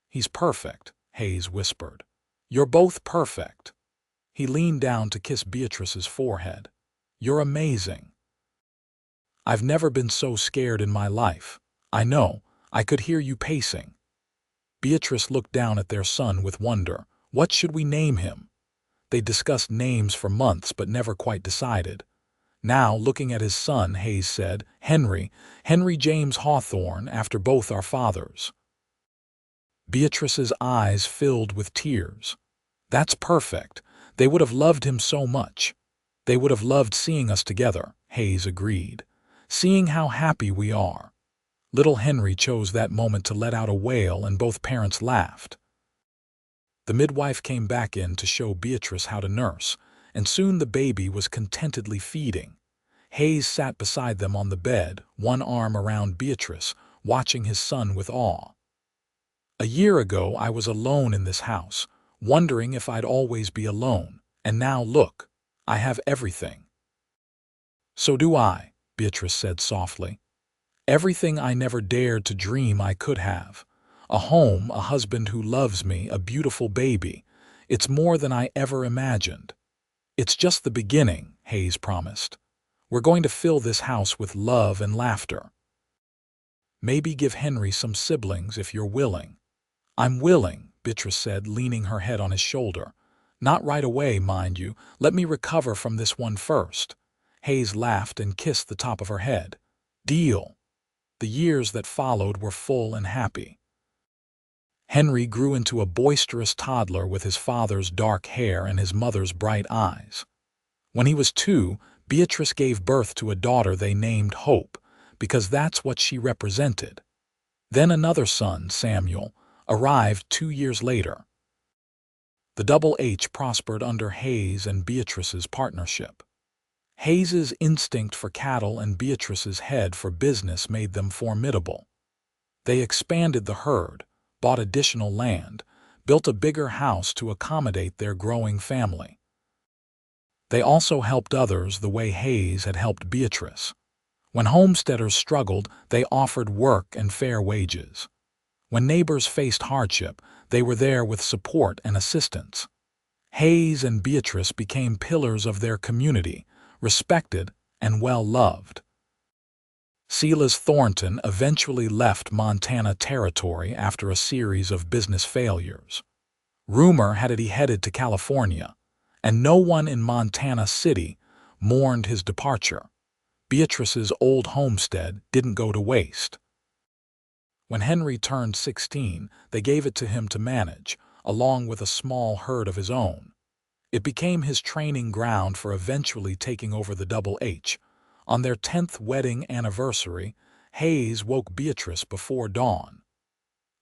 "He's perfect," Hayes whispered. "You're both perfect." He leaned down to kiss Beatrice's forehead. "You're amazing." "I've never been so scared in my life. I know, I could hear you pacing." Beatrice looked down at their son with wonder. What should we name him? They discussed names for months but never quite decided. Now, looking at his son, Hayes said, Henry James Hawthorne, after both our fathers." Beatrice's eyes filled with tears. "That's perfect. They would have loved him so much. They would have loved seeing us together," Hayes agreed. "Seeing how happy we are." Little Henry chose that moment to let out a wail, and both parents laughed. The midwife came back in to show Beatrice how to nurse, and soon the baby was contentedly feeding. Hayes sat beside them on the bed, one arm around Beatrice, watching his son with awe. "A year ago I was alone in this house, wondering if I'd always be alone, and now look, I have everything." "So do I," Beatrice said softly. "Everything I never dared to dream I could have. A home, a husband who loves me, a beautiful baby. It's more than I ever imagined." "It's just the beginning," Hayes promised. "We're going to fill this house with love and laughter. Maybe give Henry some siblings if you're willing." "I'm willing," Beatrice said, leaning her head on his shoulder. "Not right away, mind you. Let me recover from this one first." Hayes laughed and kissed the top of her head. "Deal." The years that followed were full and happy. Henry grew into a boisterous toddler with his father's dark hair and his mother's bright eyes. When he was 2, Beatrice gave birth to a daughter they named Hope, because that's what she represented. Then another son, Samuel, arrived 2 years later. The Double H prospered under Hayes and Beatrice's partnership. Hayes's instinct for cattle and Beatrice's head for business made them formidable. They expanded the herd, bought additional land, built a bigger house to accommodate their growing family. They also helped others the way Hayes had helped Beatrice. When homesteaders struggled, they offered work and fair wages. When neighbors faced hardship, they were there with support and assistance. Hayes and Beatrice became pillars of their community, respected and well-loved. Silas Thornton eventually left Montana Territory after a series of business failures. Rumor had it he headed to California, and no one in Montana City mourned his departure. Beatrice's old homestead didn't go to waste. When Henry turned 16, they gave it to him to manage, along with a small herd of his own. It became his training ground for eventually taking over the Double H. On their 10th wedding anniversary, Hayes woke Beatrice before dawn.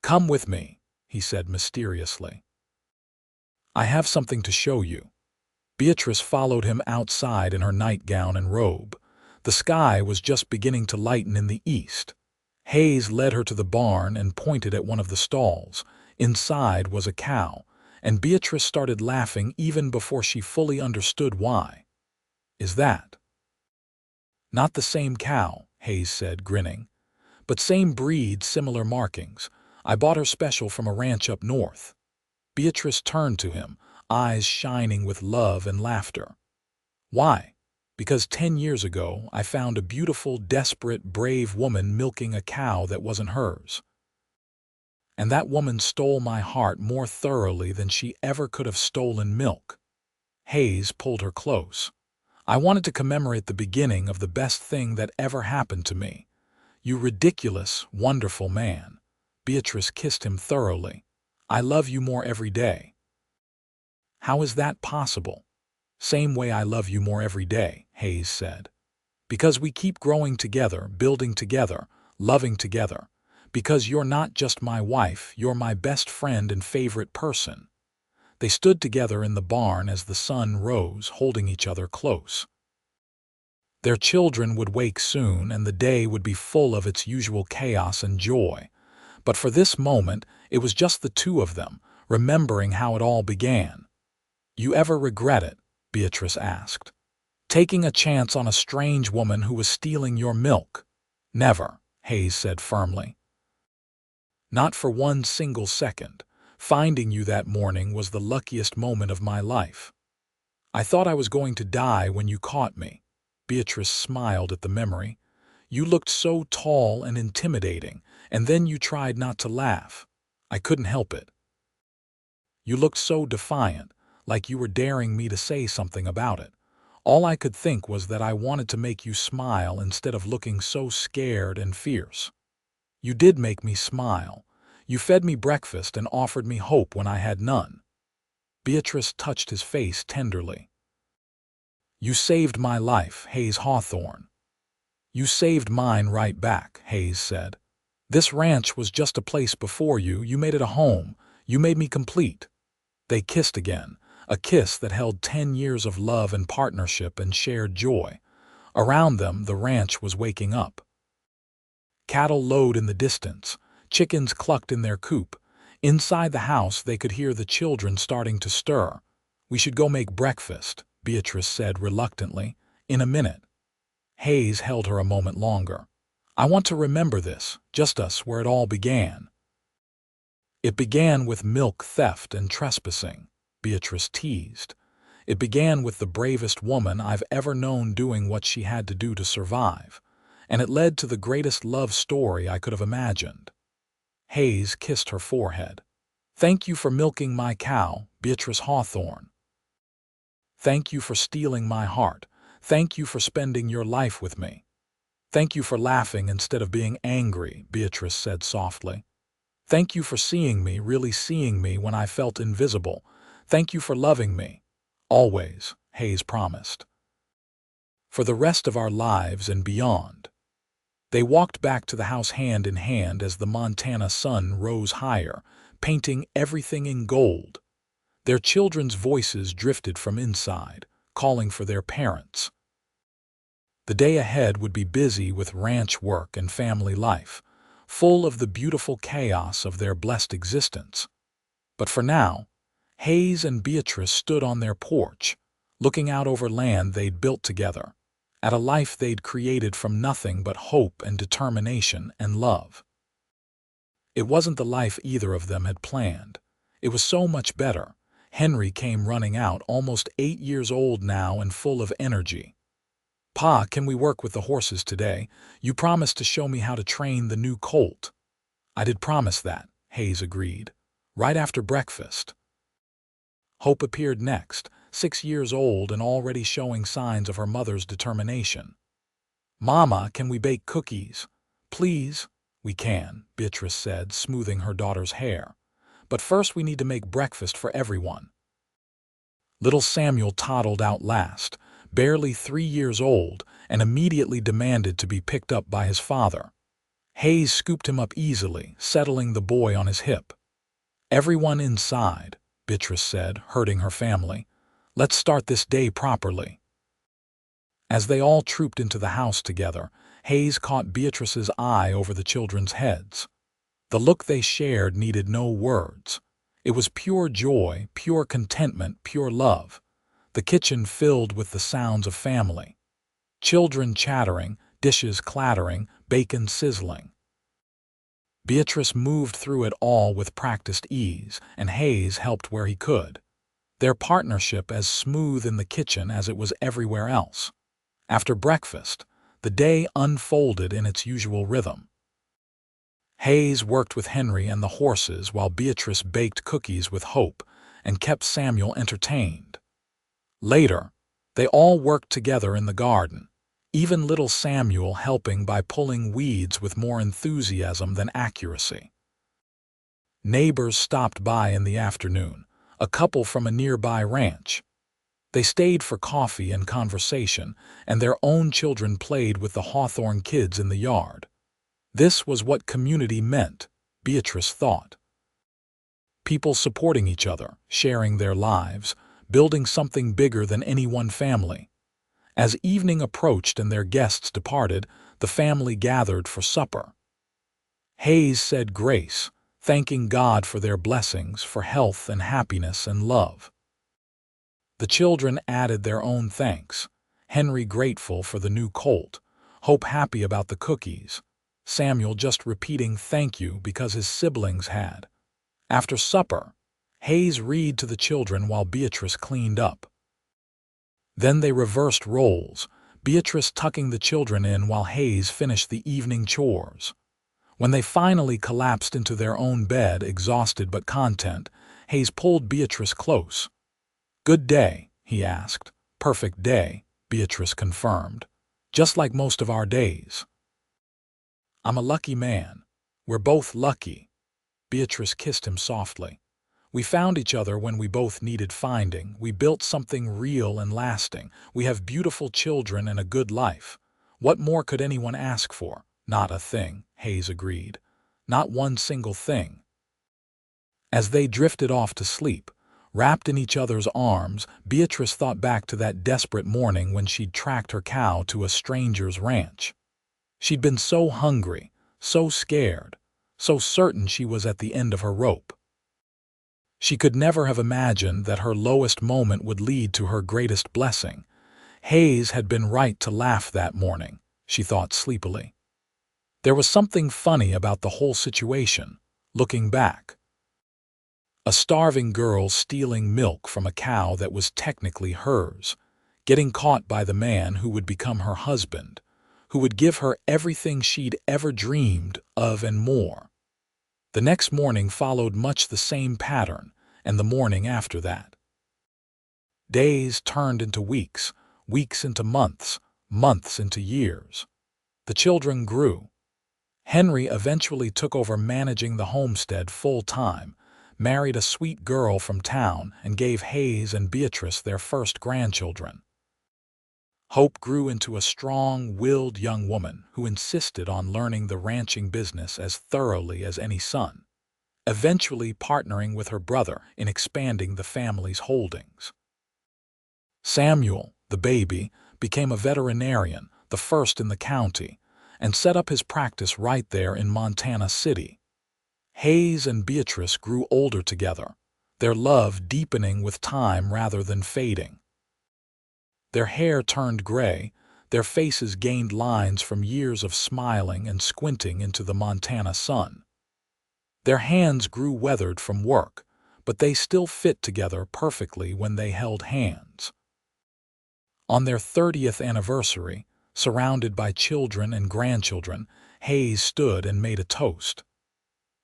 "Come with me," he said mysteriously. "I have something to show you." Beatrice followed him outside in her nightgown and robe. The sky was just beginning to lighten in the east. Hayes led her to the barn and pointed at one of the stalls. Inside was a cow, and Beatrice started laughing even before she fully understood why. "Is that?" "Not the same cow," Hayes said, grinning. "But same breed, similar markings. I bought her special from a ranch up north." Beatrice turned to him, eyes shining with love and laughter. "Why?" "Because 10 years ago I found a beautiful, desperate, brave woman milking a cow that wasn't hers. And that woman stole my heart more thoroughly than she ever could have stolen milk." Hayes pulled her close. "I wanted to commemorate the beginning of the best thing that ever happened to me. You ridiculous, wonderful man." Beatrice kissed him thoroughly. "I love you more every day." "How is that possible?" "Same way I love you more every day," Hayes said. "Because we keep growing together, building together, loving together. Because you're not just my wife, you're my best friend and favorite person." They stood together in the barn as the sun rose, holding each other close. Their children would wake soon, and the day would be full of its usual chaos and joy. But for this moment, it was just the two of them, remembering how it all began. "You ever regret it?" Beatrice asked. "Taking a chance on a strange woman who was stealing your milk?" "Never," Hayes said firmly. "Not for one single second. Finding you that morning was the luckiest moment of my life. I thought I was going to die when you caught me." Beatrice smiled at the memory. "You looked so tall and intimidating, and then you tried not to laugh. I couldn't help it. You looked so defiant, like you were daring me to say something about it. All I could think was that I wanted to make you smile instead of looking so scared and fierce. You did make me smile. You fed me breakfast and offered me hope when I had none." Beatrice touched his face tenderly. "You saved my life, Hayes Hawthorne." "You saved mine right back," Hayes said. "This ranch was just a place before you. You made it a home. You made me complete." They kissed again, a kiss that held 10 years of love and partnership and shared joy. Around them, the ranch was waking up. Cattle lowed in the distance. Chickens clucked in their coop. Inside the house, they could hear the children starting to stir. "We should go make breakfast," Beatrice said reluctantly. "In a minute." Hayes held her a moment longer. "I want to remember this, just us, where it all began." "It began with milk theft and trespassing," Beatrice teased. "It began with the bravest woman I've ever known doing what she had to do to survive. And it led to the greatest love story I could have imagined." Hayes kissed her forehead. "Thank you for milking my cow, Beatrice Hawthorne. Thank you for stealing my heart. Thank you for spending your life with me. Thank you for laughing instead of being angry," Beatrice said softly. "Thank you for seeing me, really seeing me when I felt invisible. Thank you for loving me. Always," Hayes promised. "For the rest of our lives and beyond." They walked back to the house hand in hand as the Montana sun rose higher, painting everything in gold. Their children's voices drifted from inside, calling for their parents. The day ahead would be busy with ranch work and family life, full of the beautiful chaos of their blessed existence. But for now, Hayes and Beatrice stood on their porch, looking out over land they'd built together, at a life they'd created from nothing but hope and determination and love. It wasn't the life either of them had planned. It was so much better. Henry came running out, almost 8 years old now and full of energy. "Pa, can we work with the horses today? You promised to show me how to train the new colt." "I did promise that," Hayes agreed. "Right after breakfast." Hope appeared next, 6 years old and already showing signs of her mother's determination. "Mama, can we bake cookies?" "Please." "We can," Beatrice said, smoothing her daughter's hair. "But first we need to make breakfast for everyone." Little Samuel toddled out last, barely 3 years old, and immediately demanded to be picked up by his father. Hayes scooped him up easily, settling the boy on his hip. "Everyone inside," Beatrice said, herding her family. "Let's start this day properly." As they all trooped into the house together, Hayes caught Beatrice's eye over the children's heads. The look they shared needed no words. It was pure joy, pure contentment, pure love. The kitchen filled with the sounds of family. Children chattering, dishes clattering, bacon sizzling. Beatrice moved through it all with practiced ease, and Hayes helped where he could. Their partnership as smooth in the kitchen as it was everywhere else. After breakfast, the day unfolded in its usual rhythm. Hayes worked with Henry and the horses while Beatrice baked cookies with Hope and kept Samuel entertained. Later, they all worked together in the garden, even little Samuel helping by pulling weeds with more enthusiasm than accuracy. Neighbors stopped by in the afternoon, a couple from a nearby ranch. They stayed for coffee and conversation, and their own children played with the Hawthorne kids in the yard. This was what community meant, Beatrice thought. People supporting each other, sharing their lives, building something bigger than any one family. As evening approached and their guests departed, the family gathered for supper. Hayes said grace, thanking God for their blessings, for health and happiness and love. The children added their own thanks. Henry grateful for the new colt, Hope happy about the cookies, Samuel just repeating thank you because his siblings had. After supper, Hayes read to the children while Beatrice cleaned up. Then they reversed roles, Beatrice tucking the children in while Hayes finished the evening chores. When they finally collapsed into their own bed, exhausted but content, Hayes pulled Beatrice close. "Good day?" he asked. "Perfect day," Beatrice confirmed. "Just like most of our days." "I'm a lucky man. We're both lucky." Beatrice kissed him softly. "We found each other when we both needed finding. We built something real and lasting. We have beautiful children and a good life. What more could anyone ask for?" "Not a thing," Hayes agreed. "Not one single thing." As they drifted off to sleep, wrapped in each other's arms, Beatrice thought back to that desperate morning when she'd tracked her cow to a stranger's ranch. She'd been so hungry, so scared, so certain she was at the end of her rope. She could never have imagined that her lowest moment would lead to her greatest blessing. Hayes had been right to laugh that morning, she thought sleepily. There was something funny about the whole situation, looking back. A starving girl stealing milk from a cow that was technically hers, getting caught by the man who would become her husband, who would give her everything she'd ever dreamed of and more. The next morning followed much the same pattern, and the morning after that. Days turned into weeks, weeks into months, months into years. The children grew. Henry eventually took over managing the homestead full-time, married a sweet girl from town, and gave Hayes and Beatrice their first grandchildren. Hope grew into a strong-willed young woman who insisted on learning the ranching business as thoroughly as any son, eventually partnering with her brother in expanding the family's holdings. Samuel, the baby, became a veterinarian, the first in the county, and set up his practice right there in Montana City. Hayes and Beatrice grew older together, their love deepening with time rather than fading. Their hair turned gray, their faces gained lines from years of smiling and squinting into the Montana sun. Their hands grew weathered from work, but they still fit together perfectly when they held hands. On their 30th anniversary, surrounded by children and grandchildren, Hayes stood and made a toast.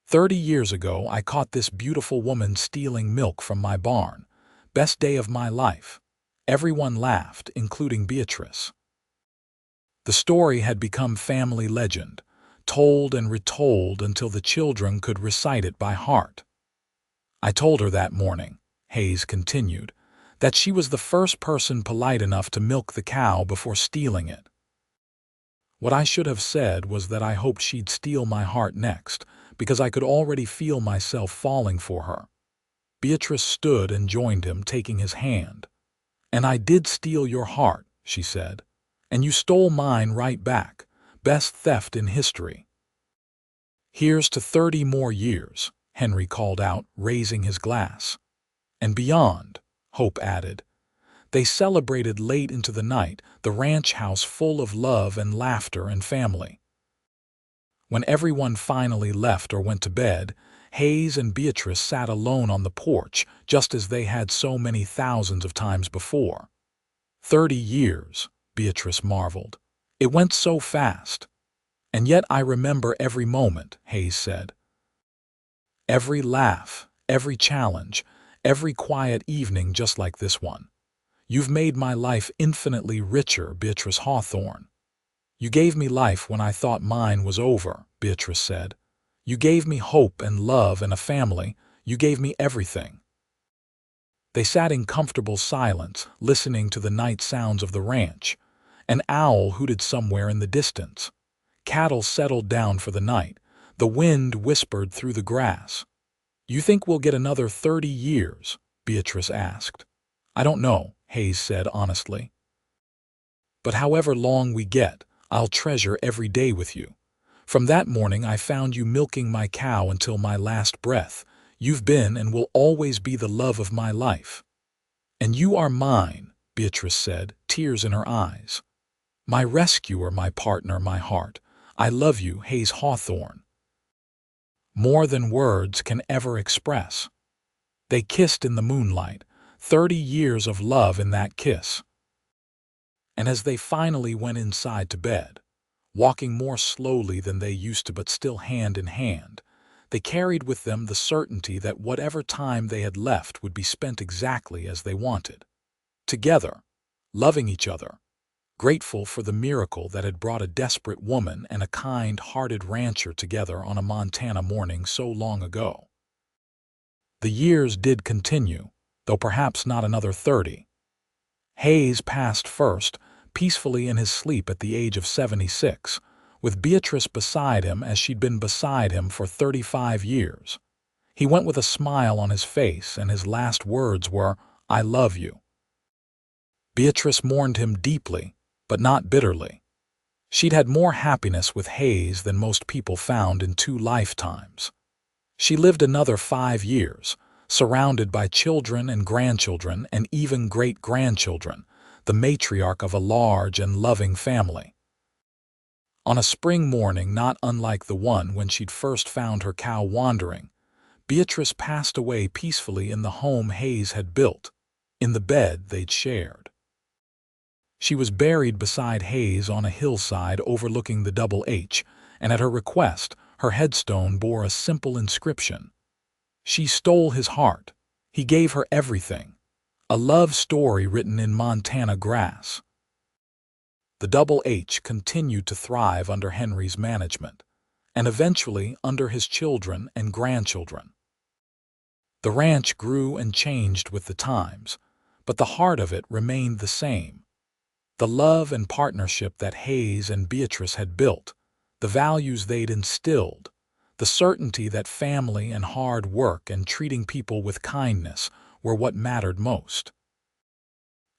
30 years ago, I caught this beautiful woman stealing milk from my barn. Best day of my life. Everyone laughed, including Beatrice. The story had become family legend, told and retold until the children could recite it by heart. I told her that morning, Hayes continued, that she was the first person polite enough to milk the cow before stealing it. What I should have said was that I hoped she'd steal my heart next, because I could already feel myself falling for her. Beatrice stood and joined him, taking his hand. "And I did steal your heart," she said, "and you stole mine right back. Best theft in history." "Here's to 30 more years," Henry called out, raising his glass. "And beyond," Hope added. They celebrated late into the night, the ranch house full of love and laughter and family. When everyone finally left or went to bed, Hayes and Beatrice sat alone on the porch, just as they had so many thousands of times before. 30 years, Beatrice marveled. It went so fast. "And yet I remember every moment," Hayes said. "Every laugh, every challenge, every quiet evening just like this one. You've made my life infinitely richer, Beatrice Hawthorne." "You gave me life when I thought mine was over," Beatrice said. "You gave me hope and love and a family. You gave me everything." They sat in comfortable silence, listening to the night sounds of the ranch. An owl hooted somewhere in the distance. cattle settled down for the night. The wind whispered through the grass. "You think we'll get another 30 years?" Beatrice asked. "I don't know," Hayes said honestly. "But however long we get, I'll treasure every day with you. From that morning I found you milking my cow until my last breath. You've been and will always be the love of my life." "And you are mine," Beatrice said, tears in her eyes. "My rescuer, my partner, my heart. I love you, Hayes Hawthorne." More than words can ever express. They kissed in the moonlight, 30 years of love in that kiss. And as they finally went inside to bed, walking more slowly than they used to but still hand in hand, they carried with them the certainty that whatever time they had left would be spent exactly as they wanted. Together, loving each other, grateful for the miracle that had brought a desperate woman and a kind-hearted rancher together on a Montana morning so long ago. The years did continue, though perhaps not another 30. Hayes passed first, peacefully in his sleep at the age of 76, with Beatrice beside him as she'd been beside him for 35 years. He went with a smile on his face, and his last words were, "I love you." Beatrice mourned him deeply, but not bitterly. She'd had more happiness with Hayes than most people found in 2 lifetimes. She lived another 5 years, surrounded by children and grandchildren and even great-grandchildren, the matriarch of a large and loving family. On a spring morning not unlike the one when she'd first found her cow wandering, Beatrice passed away peacefully in the home Hayes had built, in the bed they'd shared. She was buried beside Hayes on a hillside overlooking the Double H, and at her request, her headstone bore a simple inscription. She stole his heart. He gave her everything. A love story written in Montana grass. The Double H continued to thrive under Henry's management, and eventually under his children and grandchildren. The ranch grew and changed with the times, but the heart of it remained the same. The love and partnership that Hayes and Beatrice had built, the values they'd instilled, the certainty that family and hard work and treating people with kindness were what mattered most.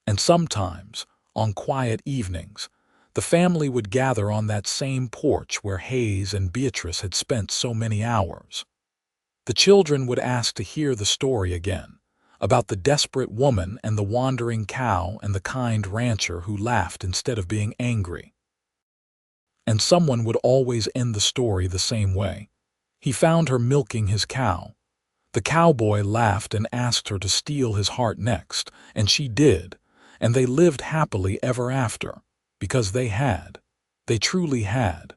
And sometimes, on quiet evenings, the family would gather on that same porch where Hayes and Beatrice had spent so many hours. The children would ask to hear the story again, about the desperate woman and the wandering cow and the kind rancher who laughed instead of being angry. And someone would always end the story the same way. He found her milking his cow. The cowboy laughed and asked her to steal his heart next, and she did, and they lived happily ever after, because they truly had.